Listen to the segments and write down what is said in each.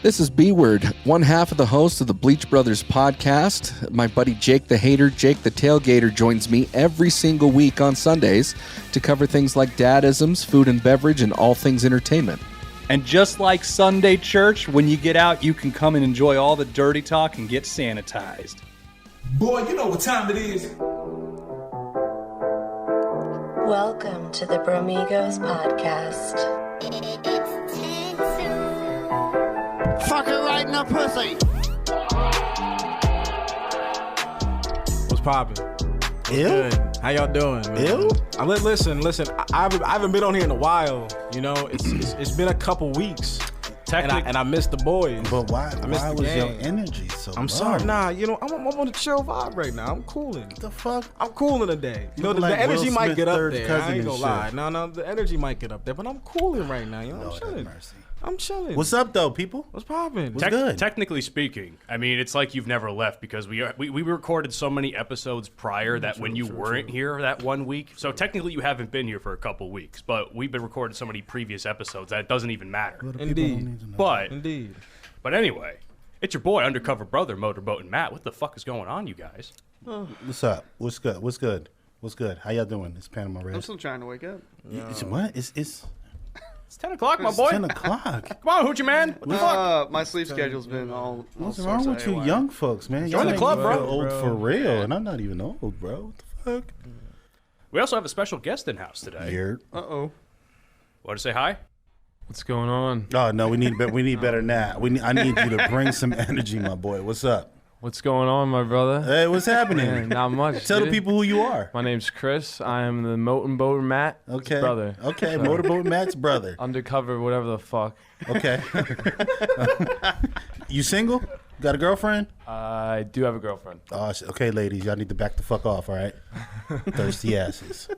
This is B-Word, one half of the host of the Bleach Brothers podcast. My buddy Jake the Hater, Jake the Tailgater, joins me every single week on Sundays to cover things like dadisms, food and beverage, and all things entertainment. And just like Sunday church, when you get out, you can come and enjoy all the dirty talk and get sanitized. Boy, you know what time it is. Welcome to the Bromigos podcast. Fuck it right in the pussy. What's poppin'? Ew? Good. How y'all doing, man? Ew? Listen. I haven't been on here in a while. You know, it's been a couple weeks. And I missed the boys. But why was game. your energy so I'm low? sorry. Nah, you know, I'm on a chill vibe right now. I'm cooling. What the fuck? I'm cooling today. You know, look the like energy Will might Smith get up third there. cousin I ain't and gonna lie. shit. No, the energy might get up there, but I'm cooling right now. You know, Lord I'm chilling. have mercy. I'm chilling. What's up, though, people? What's poppin'? What's good? Technically speaking, I mean, it's like you've never left because we recorded so many episodes prior that when you weren't here that 1 week. So technically you haven't been here for a couple weeks, but we've been recording so many previous episodes that it doesn't even matter. Indeed. But anyway, it's your boy, Undercover Brother, Motorboat, and Matt. What the fuck is going on, you guys? What's up? What's good? How y'all doing? It's Panama Red. I'm still trying to wake up. It's what? It's 10 o'clock, my boy. 10 o'clock. Come on, Hoochie Man. What the fuck? My sleep schedule's been all What's sorts wrong of with you haywire. young folks, man? Join the club, make me bro. feel old for real, and I'm not even old, bro. What the fuck? We also have a special guest in house today. Weird. Uh-oh. Want to say hi? What's going on? Oh no, we need better than that. I need you to bring some energy, my boy. What's up? What's going on, my brother? Hey, what's happening? Man, not much. Tell the dude. people who you are. My name's Chris. I am the Motorboat Matt. Okay. Brother. Okay, Motorboat Matt's brother. Undercover, whatever the fuck. Okay. You single? Got a girlfriend? I do have a girlfriend. Oh, okay, ladies, y'all need to back the fuck off, all right? Thirsty asses.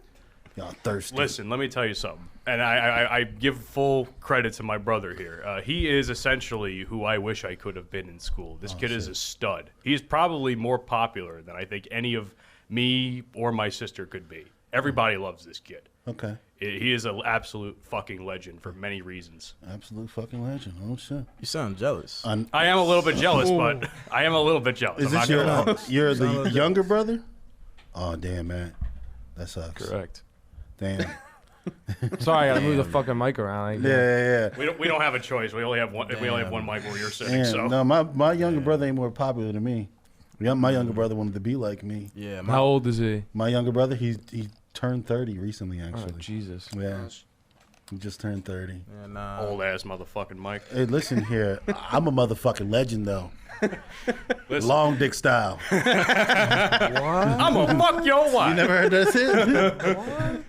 Y'all thirsty. Listen, let me tell you something. And I give full credit to my brother here. He is essentially who I wish I could have been in school. This kid is a stud. He is probably more popular than I think any of me or my sister could be. Everybody loves this kid. Okay. He is an absolute fucking legend for many reasons. Absolute fucking legend. Oh, shit. You sound jealous. I am a little bit jealous, but I am a little bit jealous. Is I'm this not gonna lie. you're the younger brother? Oh, damn, man. That sucks. Correct. Damn. Sorry, I gotta move the fucking mic around. Yeah. We don't have a choice. We only have one. We only have one mic where you're sitting. Damn. So No, my younger brother ain't more popular than me. My younger brother wanted to be like me. Yeah. How old is he? My younger brother, he turned 30 recently, Oh, actually. Jesus. Yeah. He just turned 30. Yeah, nah. old ass motherfucking Mike. Hey, listen here. I'm a motherfucking legend, though. Listen. Long dick style. I'm gonna fuck your wife. You never heard that shit?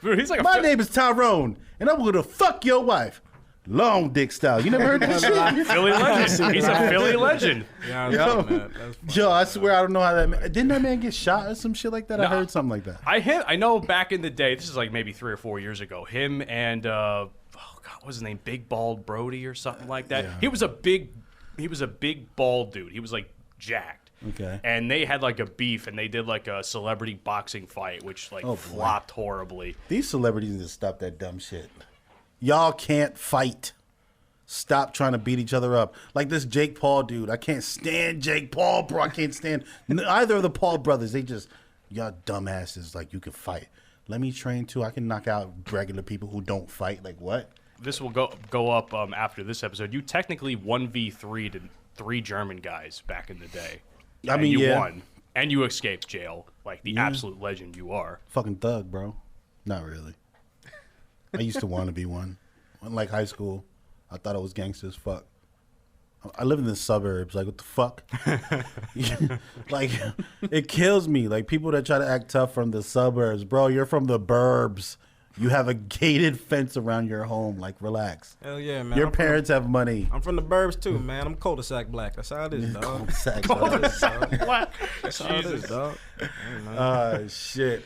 Dude, he's like My name is Tyrone, and I'm gonna fuck your wife. Long dick style. You never heard that shit? Philly legend. He's a Philly legend. Yeah, Yo. that. That's funny. Yo, I swear I don't know how that man. Didn't that man get shot or some shit like that? I heard something like that. I know back in the day. This is like maybe 3 or 4 years ago. Him and oh god, what was his name? Big Bald Brody or something like that. Yeah. He was a big bald dude. He was like jacked. Okay. And they had like a beef, and they did like a celebrity boxing fight, which like Oh, boy. flopped horribly. These celebrities need to stop that dumb shit. Y'all can't fight. Stop trying to beat each other up. Like this Jake Paul dude. I can't stand Jake Paul, bro. I can't stand either of the Paul brothers. They just, y'all dumbasses. Like, you can fight. Let me train too. I can knock out regular people who don't fight. Like, what? This will go up after this episode. You technically 1v3 to 3 German guys back in the day. I And mean, you yeah. won. And you escaped jail. Like the absolute legend you are. Fucking thug, bro. Not really. I used to want to be one. In like high school, I thought I was gangster as fuck. I live in the suburbs. Like, what the fuck? Like, it kills me. Like, people that try to act tough from the suburbs. Bro, you're from the burbs. You have a gated fence around your home. Like, relax. Hell yeah, man. Your parents have money. I'm from the burbs too, man. I'm cul-de-sac black. That's how it is, dog. Cul-de-sac, That's how it is, Jesus. dog. Shit.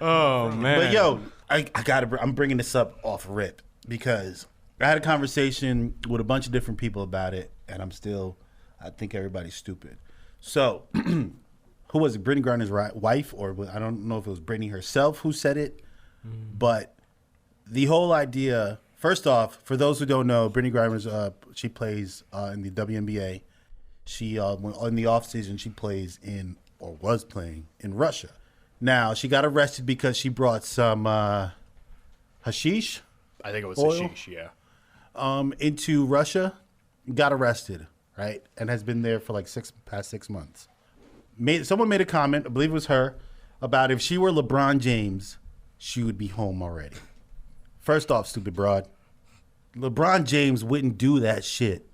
Oh man. But yo, I'm bringing this up off rip because I had a conversation with a bunch of different people about it, and I think everybody's stupid. So, who was it? Brittany Griner's wife, or I don't know if it was Brittany herself who said it, but the whole idea First off, for those who don't know, Brittany Griner's she plays in the WNBA. She in the off season she plays in or was playing in Russia. Now she got arrested because she brought some hashish. I think it was oil, hashish, yeah. Into Russia. Got arrested, right, and has been there for like past 6 months. Someone made a comment, I believe it was her, about if she were LeBron James, she would be home already. First off, stupid broad, LeBron James wouldn't do that shit.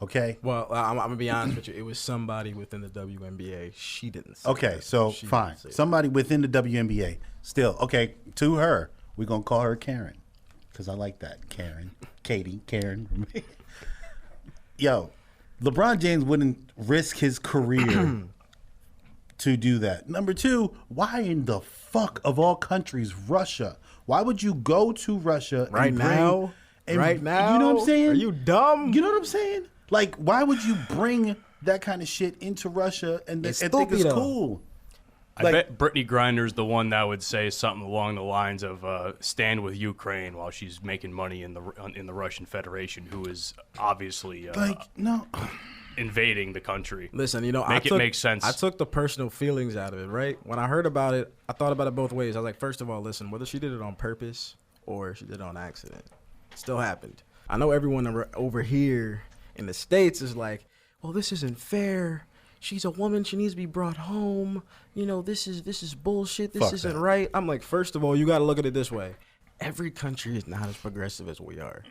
Okay. Well, I'm gonna be honest with you. It was somebody within the WNBA. She didn't say okay, that. so She fine. didn't say Somebody within the WNBA. Still, okay, to her, we're going to call her Karen. Because I like that. Karen. Katie. Karen. Yo, LeBron James wouldn't risk his career to do that. Number two, why in the fuck of all countries, Russia? Why would you go to Russia Right now? Right now? You know what I'm saying? Are you dumb? You know what I'm saying? Like, why would you bring that kind of shit into Russia and think it's cool? I bet Brittany Griner's the one that would say something along the lines of "stand with Ukraine" while she's making money in the Russian Federation, who is obviously invading the country. Listen, it makes sense. I took the personal feelings out of it, right? When I heard about it, I thought about it both ways. I was like, first of all, listen, whether she did it on purpose or she did it on accident, it still happened. I know everyone over here in the States is like, well, this isn't fair. She's a woman. She needs to be brought home. This is bullshit. This isn't right. I'm like, first of all, you got to look at it this way. Every country is not as progressive as we are.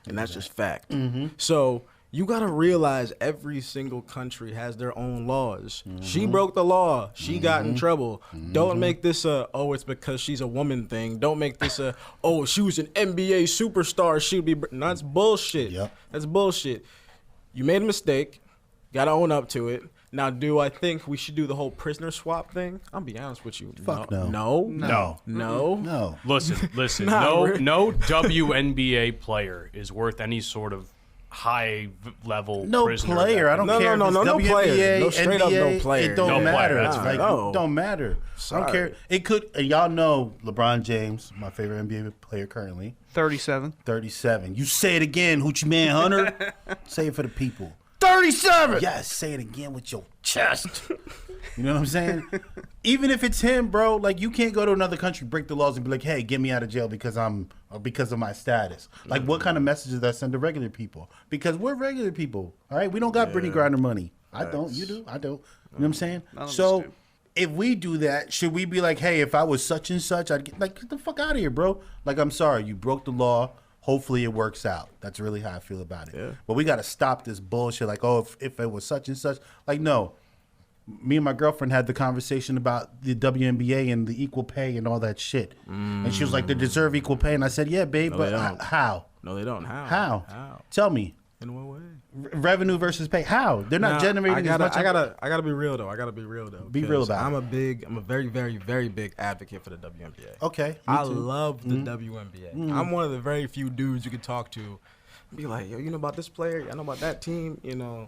And that's just fact. Mm-hmm. So you got to realize every single country has their own laws. Mm-hmm. She broke the law. She got in trouble. Mm-hmm. Don't make this it's because she's a woman thing. Don't make this she was an NBA superstar. She'd be... No, that's bullshit. Yep. That's bullshit. You made a mistake. Got to own up to it. Now, do I think we should do the whole prisoner swap thing? I'll be honest with you. Fuck no. No. Listen. No WNBA player is worth any sort of high level prisoner. No player. I don't care. No WNBA, player. No straight up no player. It don't matter. Player, that's it don't matter. Sorry. I don't care. It could. Y'all know LeBron James, my favorite NBA player currently. 37. You say it again, Hoochie Man Hunter. Say it for the people. 37. Yes, say it again with your chest. You know what I'm saying? Even if it's him, bro, like you can't go to another country, break the laws, and be like, "Hey, get me out of jail because of my status." Like, what kind of message does that send to regular people? Because we're regular people, all right? We don't got Brittany Griner money. I don't. You do. I don't. You know what I'm saying? So, if we do that, should we be like, "Hey, if I was such and such, I'd get the fuck out of here, bro"? Like, I'm sorry, you broke the law. Hopefully it works out. That's really how I feel about it. Yeah. But we got to stop this bullshit. Like, if it was such and such. Like, no. Me and my girlfriend had the conversation about the WNBA and the equal pay and all that shit. And she was like, they deserve equal pay. And I said, yeah, babe, no, but how? No, they don't. How? Tell me. In what way? Revenue versus pay. How? They're not generating as much. I gotta be real though. Be real about it. I'm a very, very, very big advocate for the WNBA. Okay. I love the WNBA. I'm one of the very few dudes you can talk to. Be like, yo, you know about this player? I know about that team.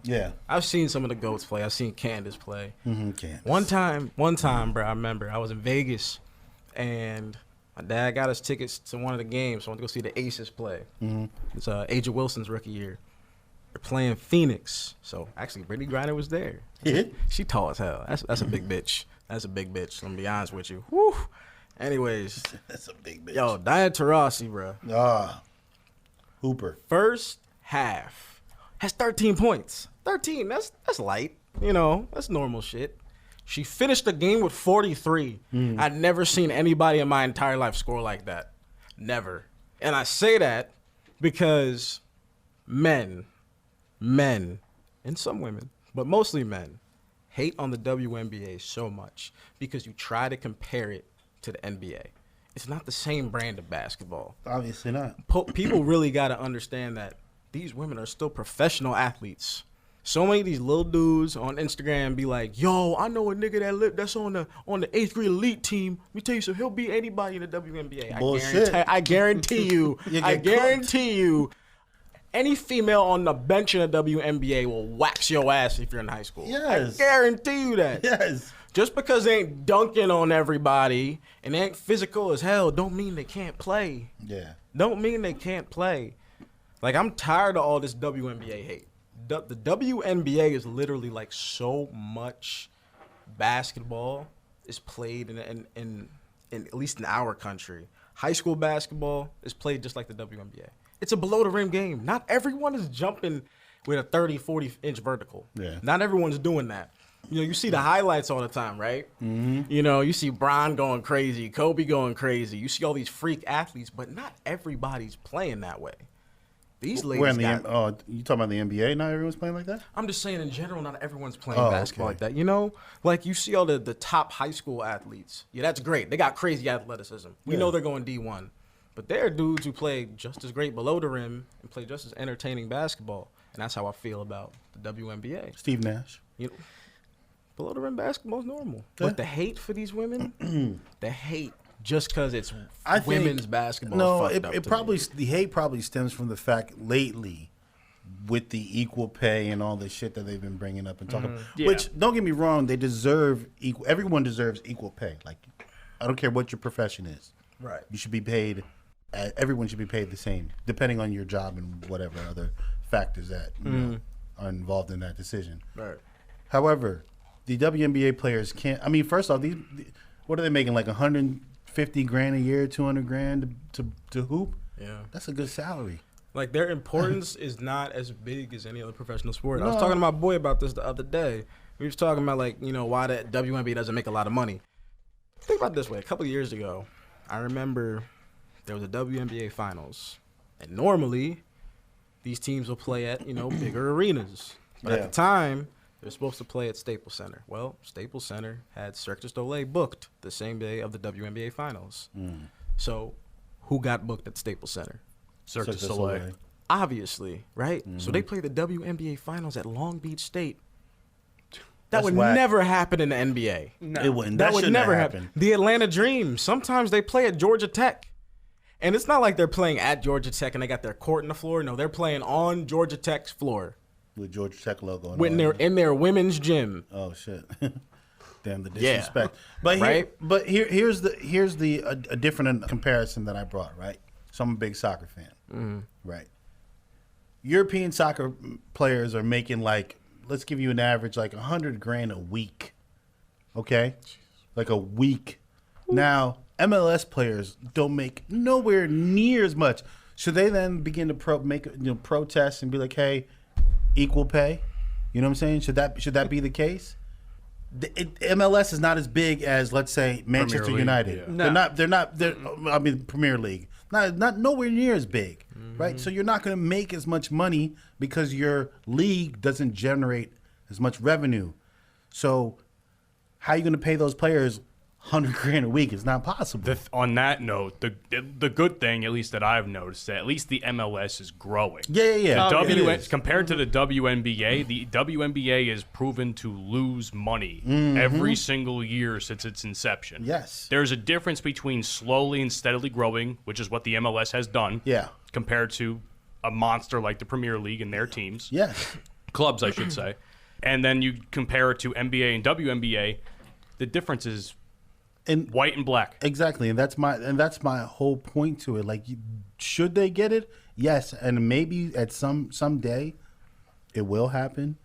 Yeah. I've seen some of the GOATs play. I've seen Candace play. Candace. One time, bro. I remember I was in Vegas, and my dad got us tickets to one of the games. So I went to go see the Aces play. It's Aja Wilson's rookie year. They're playing Phoenix. So actually, Brittany Griner was there. She tall as hell. That's a big bitch. That's a big bitch. Let me be honest with you. Woo. Anyways, that's a big bitch. Yo, Diana Taurasi, bro. Hooper. First half has 13 points. 13. That's light. That's normal shit. She finished the game with 43. I'd never seen anybody in my entire life score like that. Never. And I say that because men, and some women, but mostly men, hate on the WNBA so much because you try to compare it to the NBA. It's not the same brand of basketball. Obviously not. People really got to understand that these women are still professional athletes. So many of these little dudes on Instagram be like, yo, I know a nigga that's on the 8th grade elite team. Let me tell you, so he'll beat anybody in the WNBA. Bullshit. I guarantee you. Any female on the bench in the WNBA will wax your ass if you're in high school. Yes. I guarantee you that. Yes. Just because they ain't dunking on everybody and they ain't physical as hell, don't mean they can't play. Yeah. Don't mean they can't play. Like, I'm tired of all this WNBA hate. The WNBA is literally like so much basketball is played in at least in our country. High school basketball is played just like the WNBA. It's a below the rim game. Not everyone is jumping with a 30, 40-inch vertical. Yeah. Not everyone's doing that. You know, you see the highlights all the time, right? Mm-hmm. You know, you see Bron going crazy, Kobe going crazy. You see all these freak athletes, but not everybody's playing that way. These ladies you talking about the NBA? Not everyone's playing like that? I'm just saying in general, not everyone's playing basketball like that. You know, like you see all the top high school athletes. Yeah, that's great. They got crazy athleticism. We know they're going D1. But there are dudes who play just as great below the rim and play just as entertaining basketball. And that's how I feel about the WNBA. Steve Nash. You know, below the rim basketball is normal. But the hate for these women, the hate just because it's women's basketball. No, is fucked up it to probably me. the hate probably stems from the fact lately with the equal pay and all the shit that they've been bringing up and talking about. Yeah. Which, don't get me wrong, they deserve equal. Everyone deserves equal pay. Like, I don't care what your profession is. Right. You should be paid. Everyone should be paid the same, depending on your job and whatever other factors that you know, are involved in that decision. Right. However, the WNBA players can't. I mean, first off, what are they making? Like $150,000 a year, $200,000 to hoop? Yeah. That's a good salary. Like, their importance is not as big as any other professional sport. I was talking to my boy about this the other day. We was talking about, like, you know, why the WNBA doesn't make a lot of money. Think about it this way. A couple of years ago, I remember there was a WNBA finals. And normally, these teams will play at, you know, bigger arenas. But at the time, they were supposed to play at Staples Center. Well, Staples Center had Cirque du Soleil booked the same day of the WNBA finals. So, who got booked at Staples Center? Cirque du Soleil. Obviously, right? So they play the WNBA finals at Long Beach State. That That's would whack. never happen in the NBA. No. It wouldn't. That would shouldn't never have happen. happened. The Atlanta Dream, sometimes they play at Georgia Tech. And it's not like they're playing at Georgia Tech and they got their court on the floor. No, they're playing on Georgia Tech's floor. With Georgia Tech logo. When they're in their women's gym. Oh shit! Damn the disrespect. But Right? here's a different comparison that I brought. Right. So I'm a big soccer fan. Right. European soccer players are making like, let's give you an average, like $100,000 a week. Okay, like a week. Now MLS players don't make nowhere near as much. Should they then begin to protest and be like, hey, equal pay? You know what I'm saying? Should that be the case? MLS is not as big as, let's say, Manchester League, United. yeah. They're I mean, Premier League. Not nowhere near as big, right? So you're not going to make as much money because your league doesn't generate as much revenue. So how are you going to pay those players $100,000 a week? It's not possible. On that note, the good thing, at least that I've noticed, that at least the MLS is growing. Yeah. The It is. Compared to the WNBA, the WNBA is proven to lose money every single year since its inception. Yes. There's a difference between slowly and steadily growing, which is what the MLS has done. Yeah. Compared to a monster like the Premier League and their teams. Yes. Clubs, I should say. And then you compare it to NBA and WNBA, the difference is And white and black. exactly, and that's my whole point to it. Like, should they get it? Yes, and maybe at some day it will happen.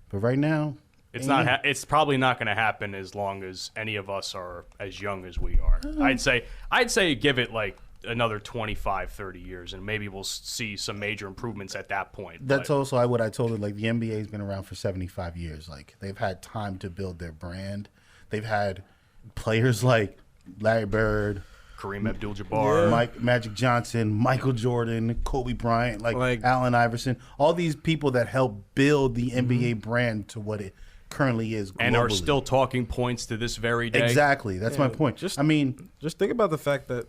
But right now, It's not. It's probably not going to happen as long as any of us are as young as we are. I'd say give it like another 25, 30 years, and maybe we'll see some major improvements at that point. That's also what I told her. Like, the NBA has been around for 75 years. Like, they've had time to build their brand. They've had players like Larry Bird, Kareem Abdul-Jabbar, Magic Johnson, Michael Jordan, Kobe Bryant, like Allen Iverson. All these people that helped build the NBA brand to what it currently is globally. and are still talking points to this very day. Exactly. That's my point. Just I mean, just think about the fact that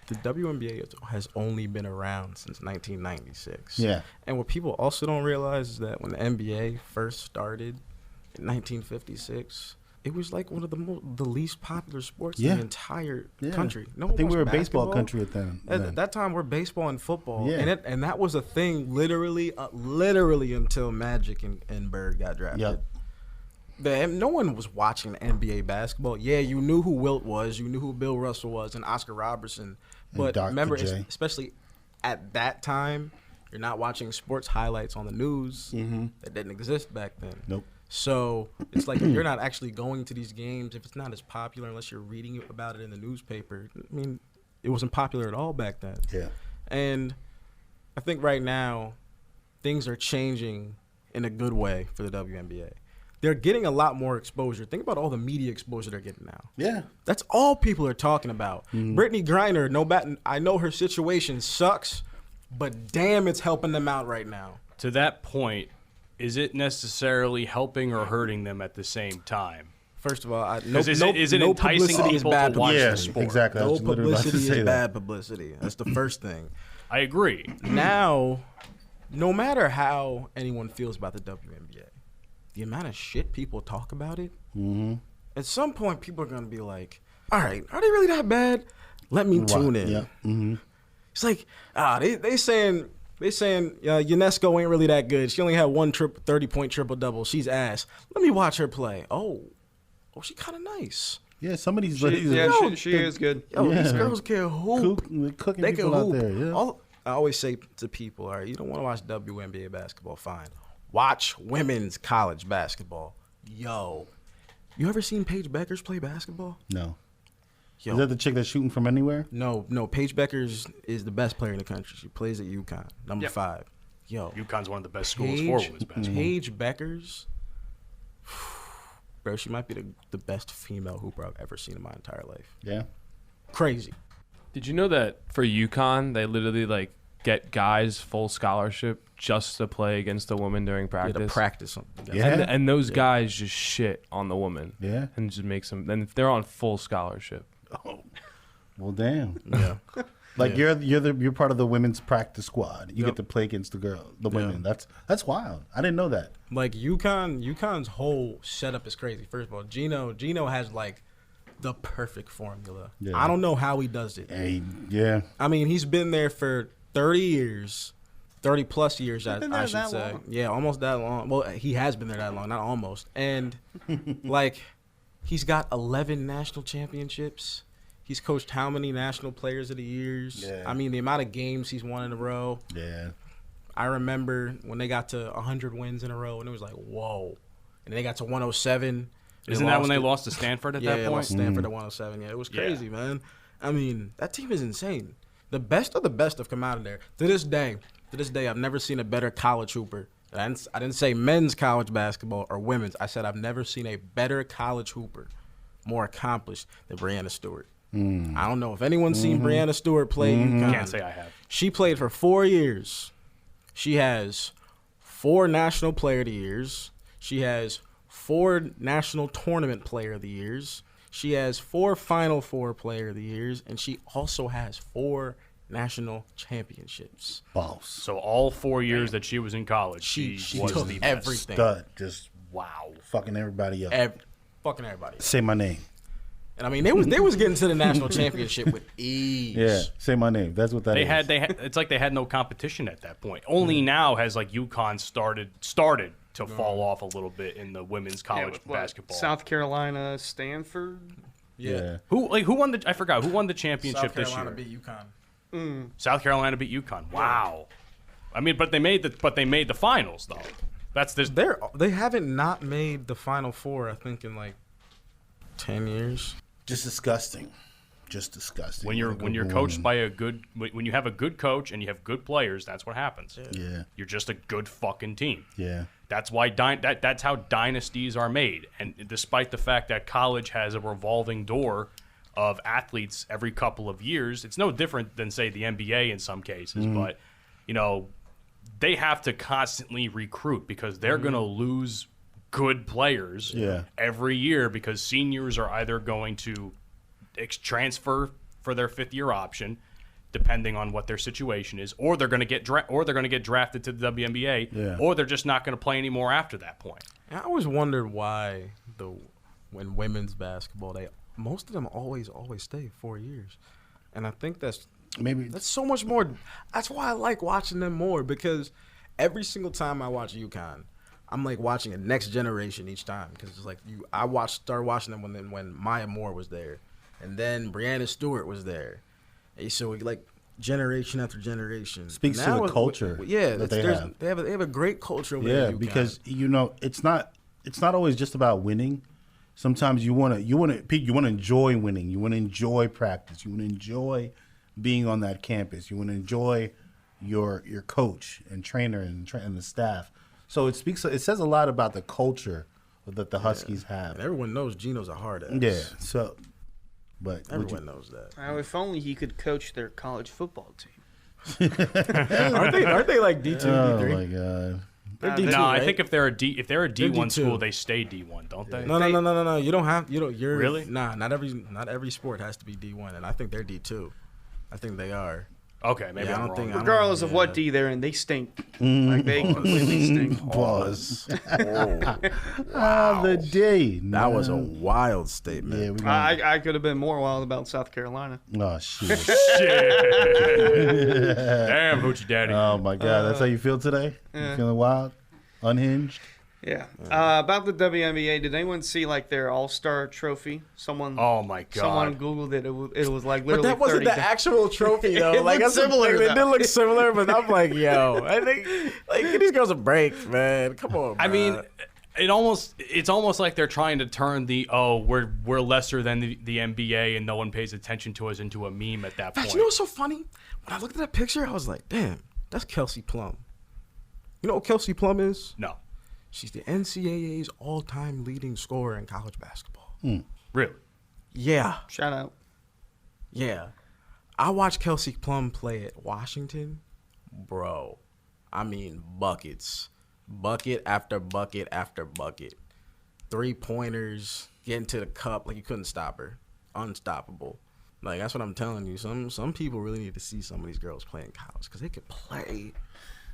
the WNBA has only been around since 1996. Yeah. And what people also don't realize is that when the NBA first started in 1956, it was like one of the least popular sports in the entire country. No I think one we were a watched baseball basketball. country at then. At that time, we're baseball and football. Yeah. And that was a thing literally until Magic and Bird got drafted. Yep. no one was watching NBA basketball. Yeah, you knew who Wilt was, you knew who Bill Russell was, and Oscar Robertson. But Dr. remember, J. especially at that time, you're not watching sports highlights on the news. Mm-hmm. That didn't exist back then. Nope. So it's like if you're not actually going to these games, if it's not as popular unless you're reading about it in the newspaper. I mean, it wasn't popular at all back then. Yeah. And I think right now things are changing in a good way for the WNBA. They're getting a lot more exposure. Think about all the media exposure they're getting now. Yeah. That's all people are talking about. Brittany Griner, I know her situation sucks, but damn, it's helping them out right now. To that point, is it necessarily helping or hurting them at the same time? First of all, is it enticing people to watch the sport? Exactly. No publicity is that. bad publicity. That's the first thing. I agree. Now, no matter how anyone feels about the WNBA, the amount of shit people talk about it, at some point people are going to be like, all right, are they really that bad? Let me tune in. Yeah. Mm-hmm. It's like, they saying UNESCO ain't really that good. She only had one 30-point triple-double. She's ass. Let me watch her play. Oh, she kind of nice. Yeah, some of these She is good. Yo, these girls can hoop. Cooking They people can out hoop. there. Yeah. I always say to people, all right, you don't want to watch WNBA basketball, fine. Watch women's college basketball. Yo, you ever seen Paige Beckers play basketball? No. Yo. Is that the chick that's shooting from anywhere? No. Paige Beckers is the best player in the country. She plays at UConn, number 5. Yo, UConn's one of the best schools for women's basketball. Paige Beckers, bro, she might be the best female hooper I've ever seen in my entire life. Yeah. Crazy. Did you know that for UConn, they literally get guys full scholarship just to play against a woman during practice? Yeah, to practice something. Yeah. And those guys just shit on the woman. Yeah. And just makes them. Then they're on full scholarship. Oh. Well, damn. Yeah. You're part of the women's practice squad. You get to play against the women. That's wild. I didn't know that. Like UConn's whole setup is crazy. First of all, Gino has the perfect formula. Yeah. I don't know how he does it. Hey, yeah. I mean, he's been there for 30 years, 30 plus years, I should say. Long. Yeah, almost that long. Well, he has been there that long, not almost. And he's got 11 national championships. He's coached how many national players of the years? Yeah. I mean, the amount of games he's won in a row. Yeah. I remember when they got to 100 wins in a row, and it was like, whoa. And they got to 107. Isn't that when they lost to Stanford at that point? Yeah, lost to Stanford at 107. Yeah, it was crazy, man. I mean, that team is insane. The best of the best have come out of there. To this day, I've never seen a better college hooper. I didn't say men's college basketball or women's. I said I've never seen a better college hooper, more accomplished than Breanna Stewart. I don't know if anyone's seen Breanna Stewart play UConn. Can't say I have. She played for 4 years. She has 4 National Player of the Years. She has 4 National Tournament Player of the Years. She has 4 Final Four Player of the Years, and she also has 4 national championships. Boss. So all 4 years that she was in college, she was took the best. everything. Stud. Just Wow. fucking everybody up. Fucking everybody. Say my name. And I mean, they was getting to the national championship with ease. Yeah. Say my name. That's what that is. They had it's like they had no competition at that point. Only now has UConn started to fall off a little bit in the women's college basketball. South Carolina, Stanford. Yeah. Who won the? I forgot who won the championship South Carolina this beat UConn. year. South Carolina beat UConn. Wow. I mean, but they made the finals though. That's this. They haven't not made the Final Four, I think, in 10 years. Just disgusting. Just disgusting. When you're coached by when you have a good coach and you have good players, that's what happens. Yeah. You're just a good fucking team. Yeah. That's why that's how dynasties are made. And despite the fact that college has a revolving door of athletes every couple of years, it's no different than say the NBA in some cases. But they have to constantly recruit because they're going to lose good players every year because seniors are either going to transfer for their 5th-year option, depending on what their situation is, or they're going to get drafted to the WNBA, or they're just not going to play anymore after that point. I always wondered why when women's basketball, most of them always stay 4 years, and I think that's so much more. That's why I like watching them more because every single time I watch UConn, I'm like watching a next generation each time because it's like started watching them when Maya Moore was there, and then Brianna Stewart was there, and so like generation after generation Speaks to the culture. Yeah, that they have. They have a great culture over there. Yeah, because it's not always just about winning. Sometimes you want to enjoy winning. You want to enjoy practice. You want to enjoy being on that campus. You want to enjoy your coach and trainer and the staff. So it says a lot about the culture that the Huskies have. And everyone knows Gino's a hard ass. Yeah. So, but everyone knows that. If only he could coach their college football team. aren't they like D2, D3? Oh my god. They're D2, No, right? I think if they're a D1 D2. school, they stay D1, don't they? No. You don't. You're Really? Nah, not every sport has to be D1, and I think they're D2. I think they are. Okay, maybe I'm wrong. Regardless of what D they're in, they stink. Like they completely stink. Pause. The day. That was a wild statement. Yeah, I could have been more wild about South Carolina. Oh shit. Damn, Hoochie Daddy. Oh my god, that's how you feel today? You feeling wild? Unhinged? Yeah. About the WNBA, did anyone see like their All-Star trophy? Someone. Oh my god. Someone Googled it. It was like literally. But that wasn't 30 the actual trophy though. It like looked that's similar, It though. did look similar, but I'm like, yo, I think like give these girls a break, man. Come on. I bruh. mean, it's almost like they're trying to turn we're lesser than the NBA and no one pays attention to us into a meme at that point. You know what's so funny? When I looked at that picture, I was like, damn, that's Kelsey Plum. You know what Kelsey Plum is? No. She's the NCAA's all-time leading scorer in college basketball. Really? Yeah. Shout out. Yeah. I watched Kelsey Plum play at Washington. Bro, I mean buckets. Bucket after bucket after bucket. 3-pointers, getting to the cup like you couldn't stop her. Unstoppable. Like, that's what I'm telling you. Some people really need to see some of these girls play in college because they could play.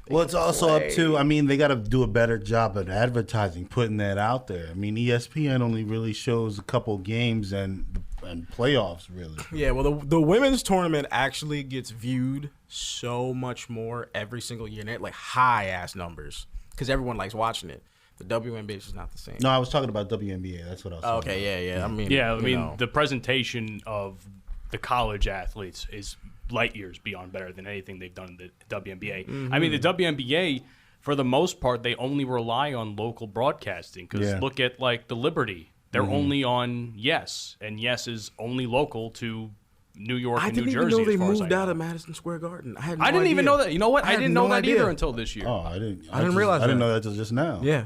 Well, it's also up to, they got to do a better job at advertising, putting that out there. ESPN only really shows a couple games and playoffs, really. Yeah, well, the women's tournament actually gets viewed so much more every single year. And they're like high-ass numbers because everyone likes watching it. The WNBA is just not the same. No, I was talking about WNBA. That's what I was talking about. Okay, the presentation of the college athletes is light years beyond better than anything they've done in the WNBA. Mm-hmm. The WNBA, for the most part, they only rely on local broadcasting because look at like the Liberty. They're only on Yes, and Yes is only local to New York and New Jersey. I didn't even know they as far as moved I out know. of Madison Square Garden. I didn't even know that. You know what? I had didn't no know that idea. either until this year. Oh, I didn't realize I didn't that. know that till just now. Yeah.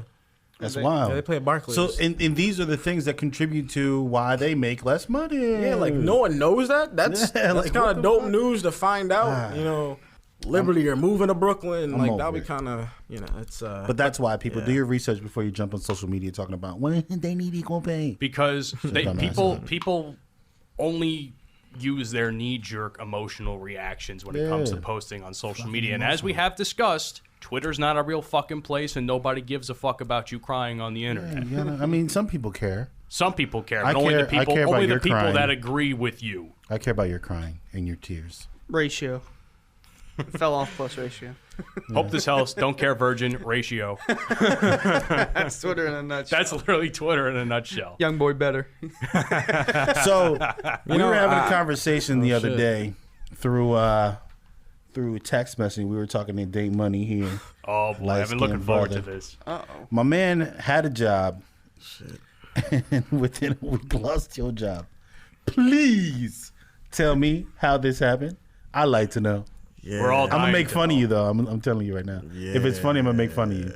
That's wild. Yeah, they play at Barclays. So, and these are the things that contribute to why they make less money. Yeah, like no one knows that. That's Yeah, like, kind what of the dope fuck? news to find out. Liberty are moving to Brooklyn. I'm Like over that'll be it. kind of it's. But that's why people do your research before you jump on social media talking about when they need equal pay. Because Dumbass. people only use their knee-jerk emotional reactions when it comes to posting on social media. And as we have discussed, Twitter's not a real fucking place, and nobody gives a fuck about you crying on the internet. Some people care. Some people care, I but only care- the people, I care about only the your people crying. that agree with you. I care about your crying and your tears. Ratio. Fell off plus ratio. Hope this helps. Don't care, virgin. Ratio. That's Twitter in a nutshell. That's literally Twitter in a nutshell. Young boy better. So we were having a conversation the other shit. day through text messaging. We were talking to Date Money here. Oh boy, I've been looking Light-skinned forward to brother. this. Uh-oh. My man had a job, and within a week lost your job. Please tell me how this happened. I'd like to know. Yeah. We're all I'm gonna dying make to fun of know. you though. I'm telling you right now. If it's funny, I'm gonna make fun of you.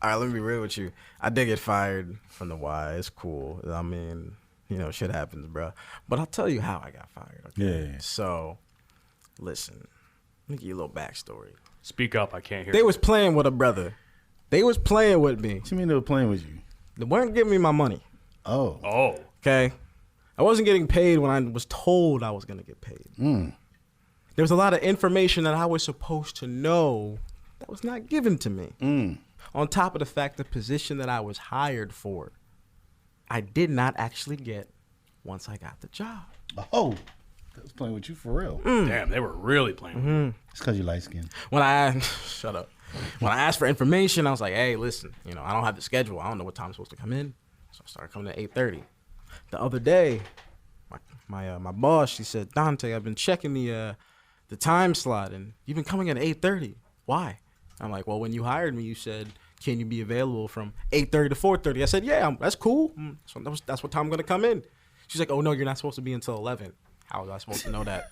All right, let me be real with you. I did get fired from the Y. It's cool. Shit happens, bro. But I'll tell you how I got fired. Okay? Yeah. So, listen. Let me give you a little backstory. Speak up. I can't hear. They was playing with a brother. They was playing with me. What you mean they were playing with you? They weren't giving me my money. Oh. Oh. Okay? I wasn't getting paid when I was told I was going to get paid. There was a lot of information that I was supposed to know that was not given to me. On top of the fact the position that I was hired for, I did not actually get once I got the job. Oh. They was playing with you for real. Damn, they were really playing. It's because you light skinned. Shut up. When I asked for information, I was like, hey, listen, I don't have the schedule. I don't know what time I'm supposed to come in. So I started coming at 8:30. The other day, my boss, she said, Dante, I've been checking the time slot, and you've been coming at 8:30. Why? I'm like, well, when you hired me, you said, can you be available from 8:30 to 4:30? I said, yeah, that's cool. So that's what time I'm going to come in. She's like, oh, no, you're not supposed to be until 11. How was I supposed to know that?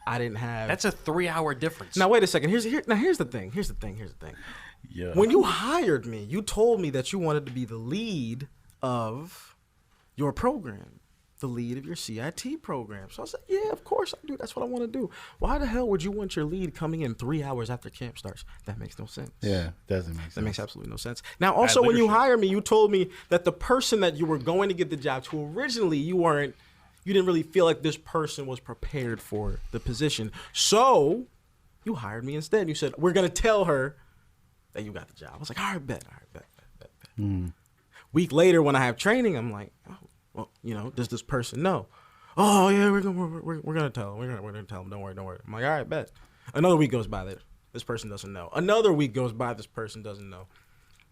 I didn't have. That's a 3-hour difference. Now, wait a second. Here's the thing. Yeah. When you hired me, you told me that you wanted to be the lead of your program, the lead of your CIT program. So I said, yeah, of course I do. That's what I want to do. Why the hell would you want your lead coming in 3 hours after camp starts? That makes no sense. Yeah, doesn't make sense. That makes absolutely no sense. Now, also, when you hired me, you told me that the person that you were going to get the job to originally, you didn't really feel like this person was prepared for the position. So you hired me instead. You said, we're going to tell her that you got the job. I was like, all right, bet. Week later, when I have training, I'm like, oh, well, does this person know? Oh, yeah, we're gonna tell them. We're gonna tell them. Don't worry. I'm like, all right, bet. Another week goes by. This person doesn't know. Another week goes by. This person doesn't know.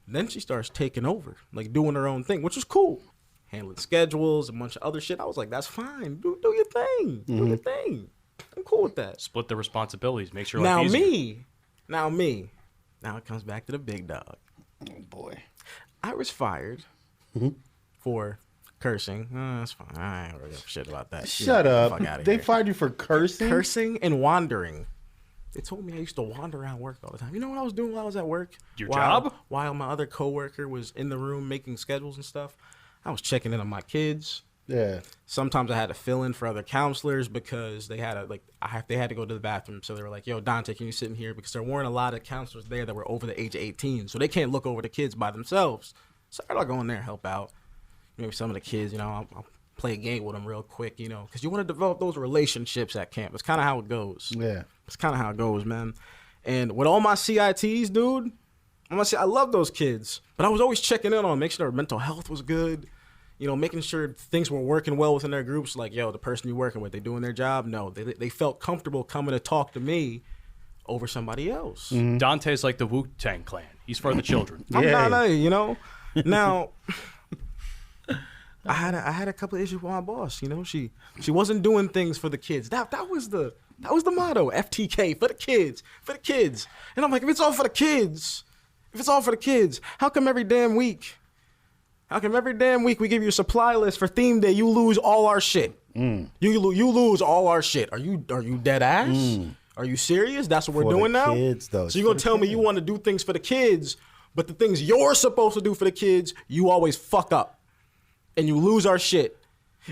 Then she starts taking over, like doing her own thing, which was cool. Handling schedules, a bunch of other shit. I was like, that's fine. Do your thing. Do your thing. I'm cool with that. Split the responsibilities. Make sure life easier. Now it comes back to the big dog. Oh, boy. I was fired for cursing. That's fine. I ain't really give a shit about that. Shut up. They fired you for cursing? Cursing and wandering. They told me I used to wander around work all the time. You know what I was doing while I was at work? Your job? While my other coworker was in the room making schedules and stuff. I was checking in on my kids. Yeah. Sometimes I had to fill in for other counselors because they had to go to the bathroom. So they were like, yo, Dante, can you sit in here? Because there weren't a lot of counselors there that were over the age of 18. So they can't look over the kids by themselves. So I'll go in there and help out. Maybe some of the kids, I'll play a game with them real quick, because you want to develop those relationships at camp. It's kind of how it goes. Yeah. It's kind of how it goes, man. And with all my CITs, dude, I love those kids. But I was always checking in on them, making sure their mental health was good. Making sure things were working well within their groups. Like, yo, the person you're working with, they doing their job? No, they felt comfortable coming to talk to me over somebody else. Mm-hmm. Dante's like the Wu-Tang Clan. He's for the children. I'm not, Now, I had a couple of issues with my boss. She wasn't doing things for the kids. That was the motto. FTK, for the kids. And I'm like, if it's all for the kids, how come every damn week we give you a supply list for theme day, you lose all our shit? You lose all our shit. Are you dead ass? Are you serious? That's what we're doing now? Kids, though. So you're going to tell me you want to do things for the kids, but the things you're supposed to do for the kids, you always fuck up. And you lose our shit.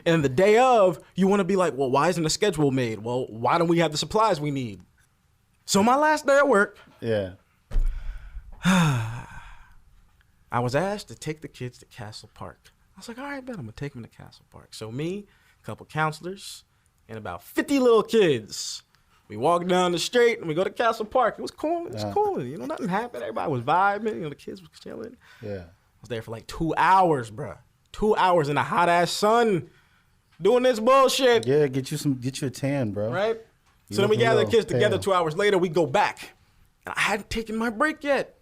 And the day of, you want to be like, well, why isn't the schedule made? Well, why don't we have the supplies we need? So my last day at work. Yeah. I was asked to take the kids to Castle Park. I was like, all right, bet I'm going to take them to Castle Park. So me, a couple counselors, and about 50 little kids. We walked down the street and we go to Castle Park. It was cool. It was cool. Nothing happened. Everybody was vibing. The kids was chilling. Yeah. I was there for like 2 hours, bro. 2 hours in the hot ass sun doing this bullshit. Yeah, get you a tan, bro. Right? So then we gather the kids together. 2 hours later, we go back. And I hadn't taken my break yet.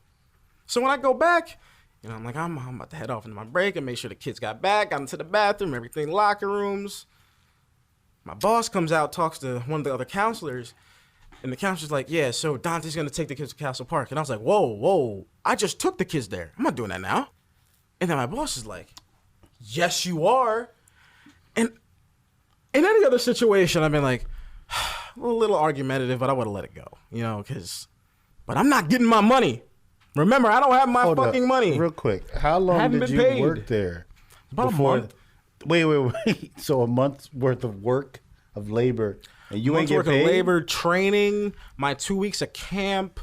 So when I go back, I'm like, I'm about to head off into my break and make sure the kids got back, got into the bathroom, everything, locker rooms. My boss comes out, talks to one of the other counselors, and the counselor's like, yeah, so Dante's going to take the kids to Castle Park. And I was like, whoa, I just took the kids there. I'm not doing that now. And then my boss is like, yes, you are. And in any other situation, I've been like, a little argumentative, but I would have let it go, but I'm not getting my money. Remember, I don't have my fucking money. Real quick, how long did you work there? About a month. Wait. So a month's worth of work, of labor, and you ain't get paid? Of labor, training, my 2 weeks of camp.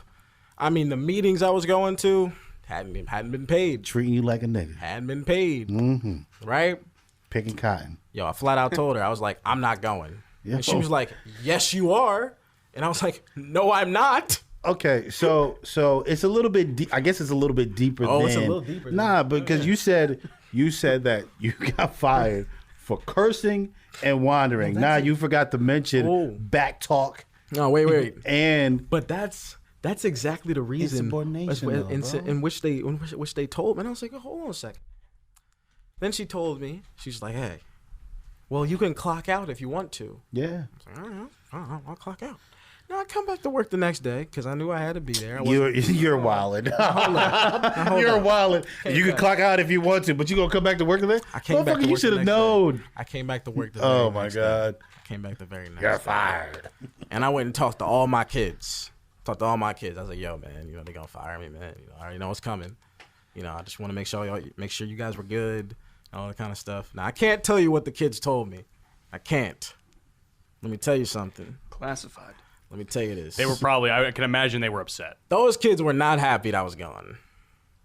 I mean, the meetings I was going to hadn't been paid. Treating you like a nigga. Hadn't been paid. Mm-hmm. Right? Picking cotton. Yo, I flat out told her, I was like, I'm not going. Yeah. And she was like, yes, you are. And I was like, no, I'm not. Okay, so it's a little bit deep. I guess it's a little bit deeper than. It's a little deeper. Because you said that you got fired for cursing and wandering. You forgot to mention back talk. No, wait. And but that's That's exactly the reason Insubordination, in which they told me. And I was like, hold on a second. Then she told me, she's like, hey, well, you can clock out if you want to. Yeah. I was like, all right, I'll clock out. Now I come back to work the next day because I knew I had to be there. You're wildin'. You're wildin'. You can clock out if you want to, but you gonna come back to work today? I came back to work. You should have known. I came back to work the Oh my God. I came back the very next You're day. fired. And I went and talked to all my kids. I was like, yo, man, they're gonna fire me, man. I already know what's coming. I just want to make sure you guys were good, and all that kind of stuff. Now I can't tell you what the kids told me. I can't. Let me tell you something. Classified. Let me tell you this. They were probably, I can imagine they were upset. Those kids were not happy that I was gone.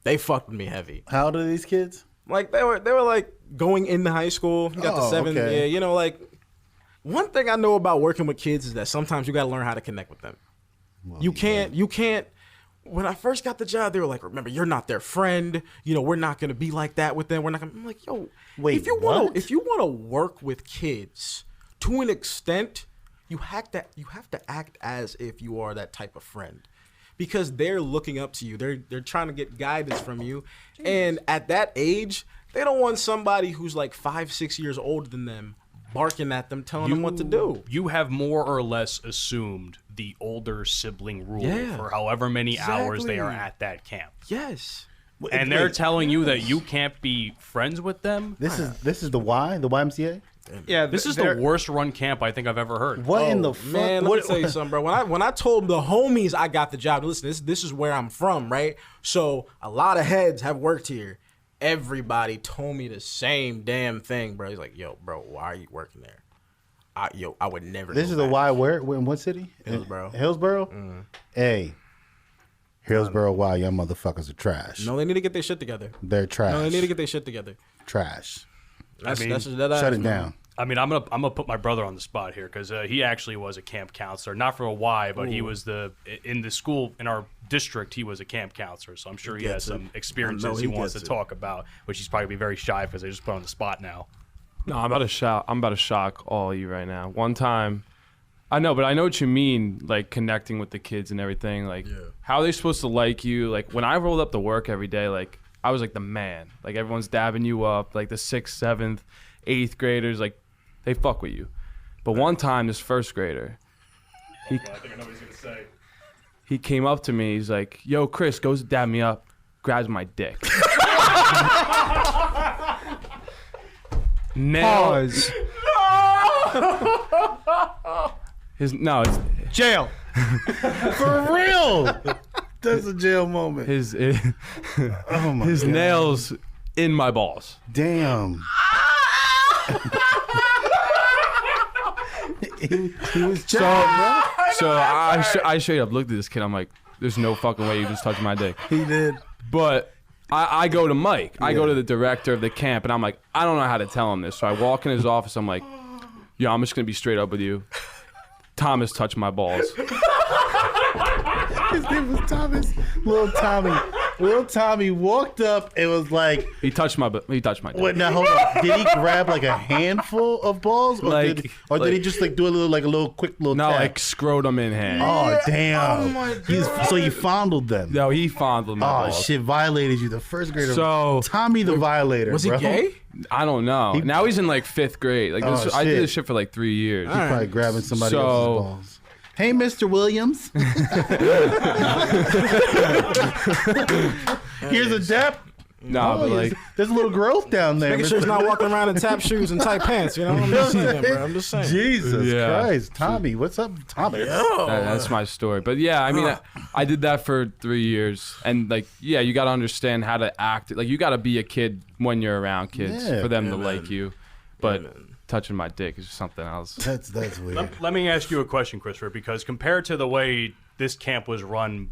They fucked with me heavy. How old are these kids? Like they were like going into high school. You got the 7th. Okay. Yeah, like one thing I know about working with kids is that sometimes you got to learn how to connect with them. Well, you can't. When I first got the job, they were like, remember, you're not their friend. We're not going to be like that with them. We're not going to. I'm like, yo, wait, if you want to work with kids to an extent, you have to act as if you are that type of friend, because they're looking up to you. They're trying to get guidance from you. Jeez. And at that age, they don't want somebody who's like 5-6 years older than them barking at them, telling them what to do. You have more or less assumed the older sibling rule for however many hours they are at that camp. Yes. And they're telling you that you can't be friends with them? This is the YMCA? Yeah, this is the worst run camp I think I've ever heard. What in the fuck? Man, let me tell you something, bro. When I told the homies I got the job, listen, this is where I'm from, right? So a lot of heads have worked here. Everybody told me the same damn thing, bro. He's like, yo, bro, why are you working there? I would never. This is the Y where? In what city? Hillsboro. Hillsboro? Mm-hmm. Hey. Hillsboro, Y, y'all motherfuckers are trash. No, they need to get their shit together. They're trash. No, they need to get their shit together. Trash. That's Shut it down. I mean, I'm gonna put my brother on the spot here because he actually was a camp counselor, not for a Y, but he was in the school in our district. He was a camp counselor, so I'm sure he has some experiences he wants to talk about, which he's probably be very shy because they just put on the spot now. No, I'm about to shock all of you right now. One time, I know what you mean, like connecting with the kids and everything. Like, how are they supposed to like you? Like, when I rolled up to work every day, like I was like the man. Like everyone's dabbing you up. Like the 6th, 7th, 8th graders, like. They fuck with you. But one time, this 1st grader, I think I know what he's going to say. He came up to me. He's like, yo, Chris, goes to dab me up, grabs my dick. Pause. It's Jail. For real. That's a jail moment. His Oh my God. nails in my balls. Damn. he was jacked, bro. So I straight up looked at this kid. I'm like, there's no fucking way you just touched my dick. He did. But I go to Mike. I go to the director of the camp, and I'm like, I don't know how to tell him this. So I walk in his office. I'm like, yo, I'm just going to be straight up with you. Thomas touched my balls. His name was Thomas. Little Tommy. Little Tommy walked up and was like, He touched my dick. wait, now hold on. Did he grab like a handful of balls, or Like- did he just like do a little quick No, tap? like scrotum in hand. Oh damn! Oh, my God. So you fondled them. No, he fondled my Oh balls. shit! Violated you, the 1st grader. So- Tommy the violator. Was he bro. gay? I don't know. Now he's in like 5th grade. Like Oh, I did shit. this shit for like 3 years. He's probably grabbing somebody So- else's balls. Hey, Mr. Williams. Here's a dep. Nah, but like There's a little growth down there. Making sure he's not walking around in tap shoes and tight pants. I'm just saying, bro. I'm just saying. Jesus Yeah. Christ, Tommy, what's up, Tommy? that's my story. But yeah, I mean, I did that for 3 years, and like, yeah, you got to understand how to act. Like, you got to be a kid when you're around kids Yeah, for them yeah, to man. like you. But touching my dick is something else. That's weird. Let me ask you a question, Christopher, because compared to the way this camp was run,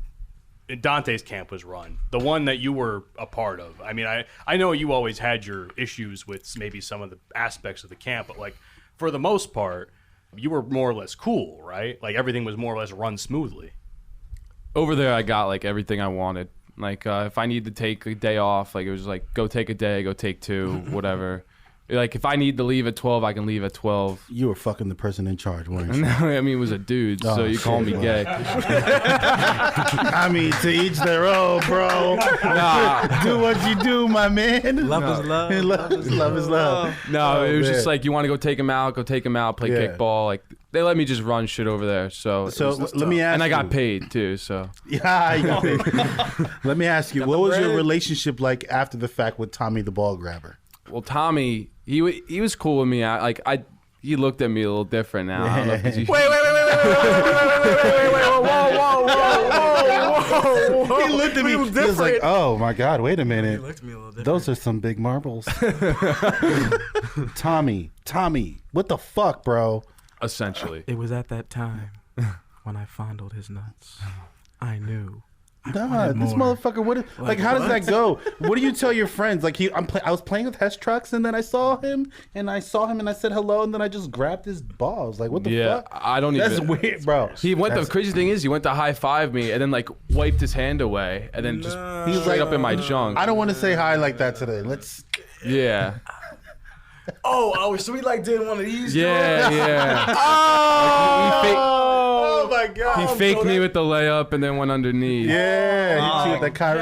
Dante's camp was run, the one that you were a part of, I mean, I know you always had your issues with maybe some of the aspects of the camp, but like for the most part, you were more or less cool, right? Like everything was more or less run smoothly. Over there, I got like everything I wanted. Like if I need to take a day off, like it was like go take a day, go take 2, whatever. Like, if I need to leave at 12, I can leave at 12. You were fucking the person in charge, weren't you? No, I mean, it was a dude, so you call me gay. I mean, to each their own, bro. Nah. Do what you do, my man. Love is love. Love is love. No, it was just like, you want to go take him out, play kickball. Like, they let me just run shit over there. So let me ask you. And I got paid, too, so. Yeah, you got paid. Let me ask you, what was your relationship like after the fact with Tommy the ball grabber? Well, Tommy, he was cool with me. He looked at me a little different now. I don't know if Wait, whoa. He looked at me. He was like, "Oh my God, wait a minute. He looked at me a little different. Those are some big marbles." Tommy, what the fuck, bro? Essentially. It was at that time when I fondled his nuts. I knew. Nah, this motherfucker. How does that go? What do you tell your friends? Like I was playing with Hess trucks, and then I saw him, and I said hello, and then I just grabbed his balls. Like, what the fuck? I don't even. That's weird, bro. The crazy thing is, he went to high five me, and then like wiped his hand away, and then just straight up in my junk. I don't want to say hi like that today. Let's. Yeah. So we like did one of these. Yeah. Oh my God. He faked me with the layup and then went underneath. Yeah, he cheated that Kyrie.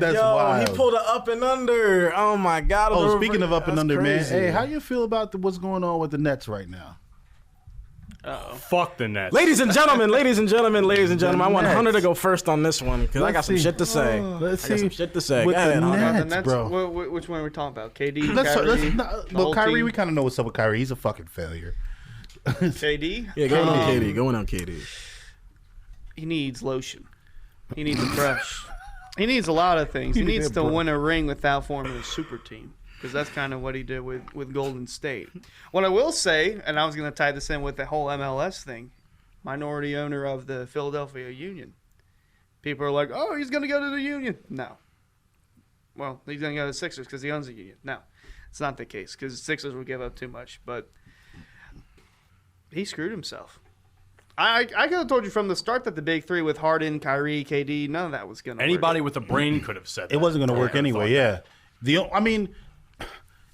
That's wild. He pulled an up and under. Oh my God. Oh, speaking of up and under, crazy. man. Hey, how you feel about what's going on with the Nets right now? Fuck the Nets. Ladies and gentlemen, I want Hunter to go first on this one because I got some shit to say. Let's see. I got some shit to say. With Go ahead, the Hunter. Nets, bro. Which one are we talking about? KD? Well, Kyrie, team? we kind of know what's up with Kyrie. He's a fucking failure. KD? Yeah, going on KD. He needs lotion. He needs a brush. He needs a lot of things. He needs to win a ring without forming a super team. Because that's kind of what he did with Golden State. What I will say, and I was going to tie this in with the whole MLS thing, minority owner of the Philadelphia Union. People are like, oh, he's going to go to the Union. No. Well, he's going to go to the Sixers because he owns the Union. No, it's not the case because the Sixers would give up too much. But he screwed himself. I could have told you from the start that the big three with Harden, Kyrie, KD, none of that was going to work. Anybody with a brain could have said that. It wasn't going to work anyway, yeah.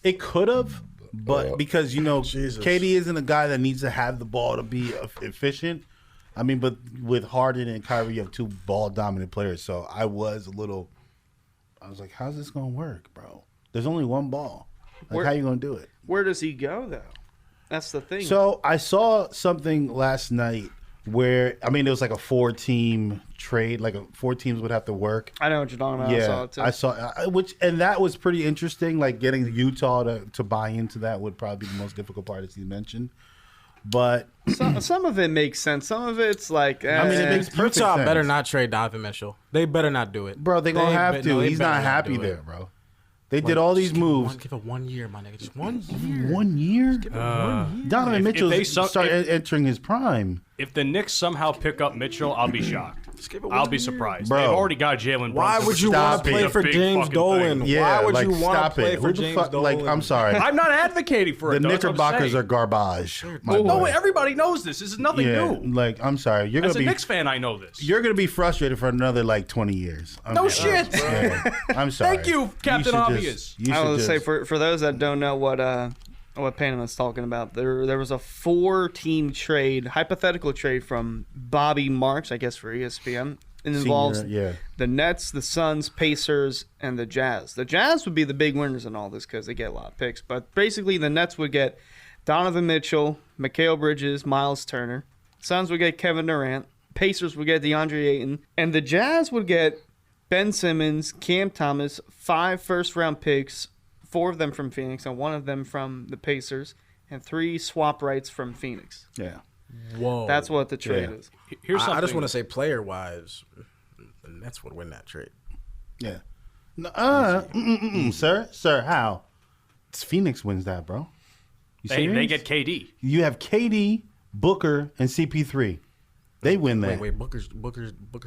It could have, but because, KD isn't a guy that needs to have the ball to be efficient. But with Harden and Kyrie, you have two ball-dominant players. So I was like, how's this going to work, bro? There's only one ball. How are you going to do it? Where does he go, though? That's the thing. So I saw something last night where, it was like a 4-team trade. Like 4 teams would have to work. I know what you're talking about. Yeah, I saw it too. And that was pretty interesting. Like getting Utah to buy into that would probably be the most difficult part, as you mentioned. But some of it makes sense. Some of it's like, it makes perfect Utah sense. better not trade Donovan Mitchell. They better not do it, bro. They're gonna have to. He's not happy there, bro. They did all these moves. Give it 1 year, my nigga. Just 1 year. 1 year? Donovan Mitchell started entering his prime. If the Knicks somehow pick up Mitchell, I'll be shocked. I'll be surprised. Bro. They've already got Jalen Brunson. Why would you want to play for James Dolan? Yeah, Why would you want to play for Who the James fuck? Dolan? Like, I'm sorry. I'm not advocating for The it. though. That's what I'm Knickerbockers saying. are garbage. No, everybody knows this. This is nothing new. Like, I'm sorry. You're As gonna a be Knicks fan, I know this. You're gonna be frustrated for another 20 years. No shit. Yeah. I'm sorry. Thank you, Captain Obvious. I was gonna say for those that don't know what Panama's talking about, there was a 4-team trade, hypothetical trade from Bobby Marks, I guess for ESPN. It involves the Nets, the Suns, Pacers, and the Jazz. The Jazz would be the big winners in all this because they get a lot of picks. But basically, the Nets would get Donovan Mitchell, Mikal Bridges, Miles Turner. Suns would get Kevin Durant. Pacers would get DeAndre Ayton. And the Jazz would get Ben Simmons, Cam Thomas, 5 first-round picks, 4 of them from Phoenix and 1 of them from the Pacers, and 3 swap rights from Phoenix. Yeah. Whoa. That's what the trade is. Here's something. I just want to say, player-wise, the Nets would win that trade. Yeah. Sir, how? Phoenix wins that, bro. They get KD. You have KD, Booker, and CP3. They win that. Wait, Booker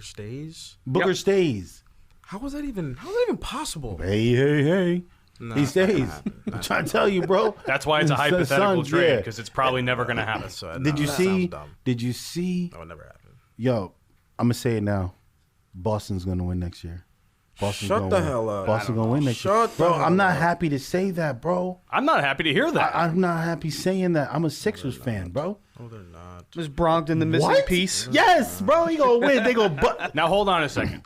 stays? Booker stays. How is that even possible? Hey. He stays. I'm trying to tell you, bro. That's why it's a hypothetical trade, because it's probably never going to happen. Did you see? That would never happen. Yo, I'm going to say it now. Boston's going to win next year. Boston's Shut gonna the win. hell up. Boston gonna win next year. Shut the Bro, hell I'm not up. happy to say that, bro. I'm not happy to hear that. I'm not happy saying that. I'm a Sixers fan, bro. No, they're not. Was Brogdon the missing piece? Yes, bro. He gonna win. They gonna. Now hold on a second.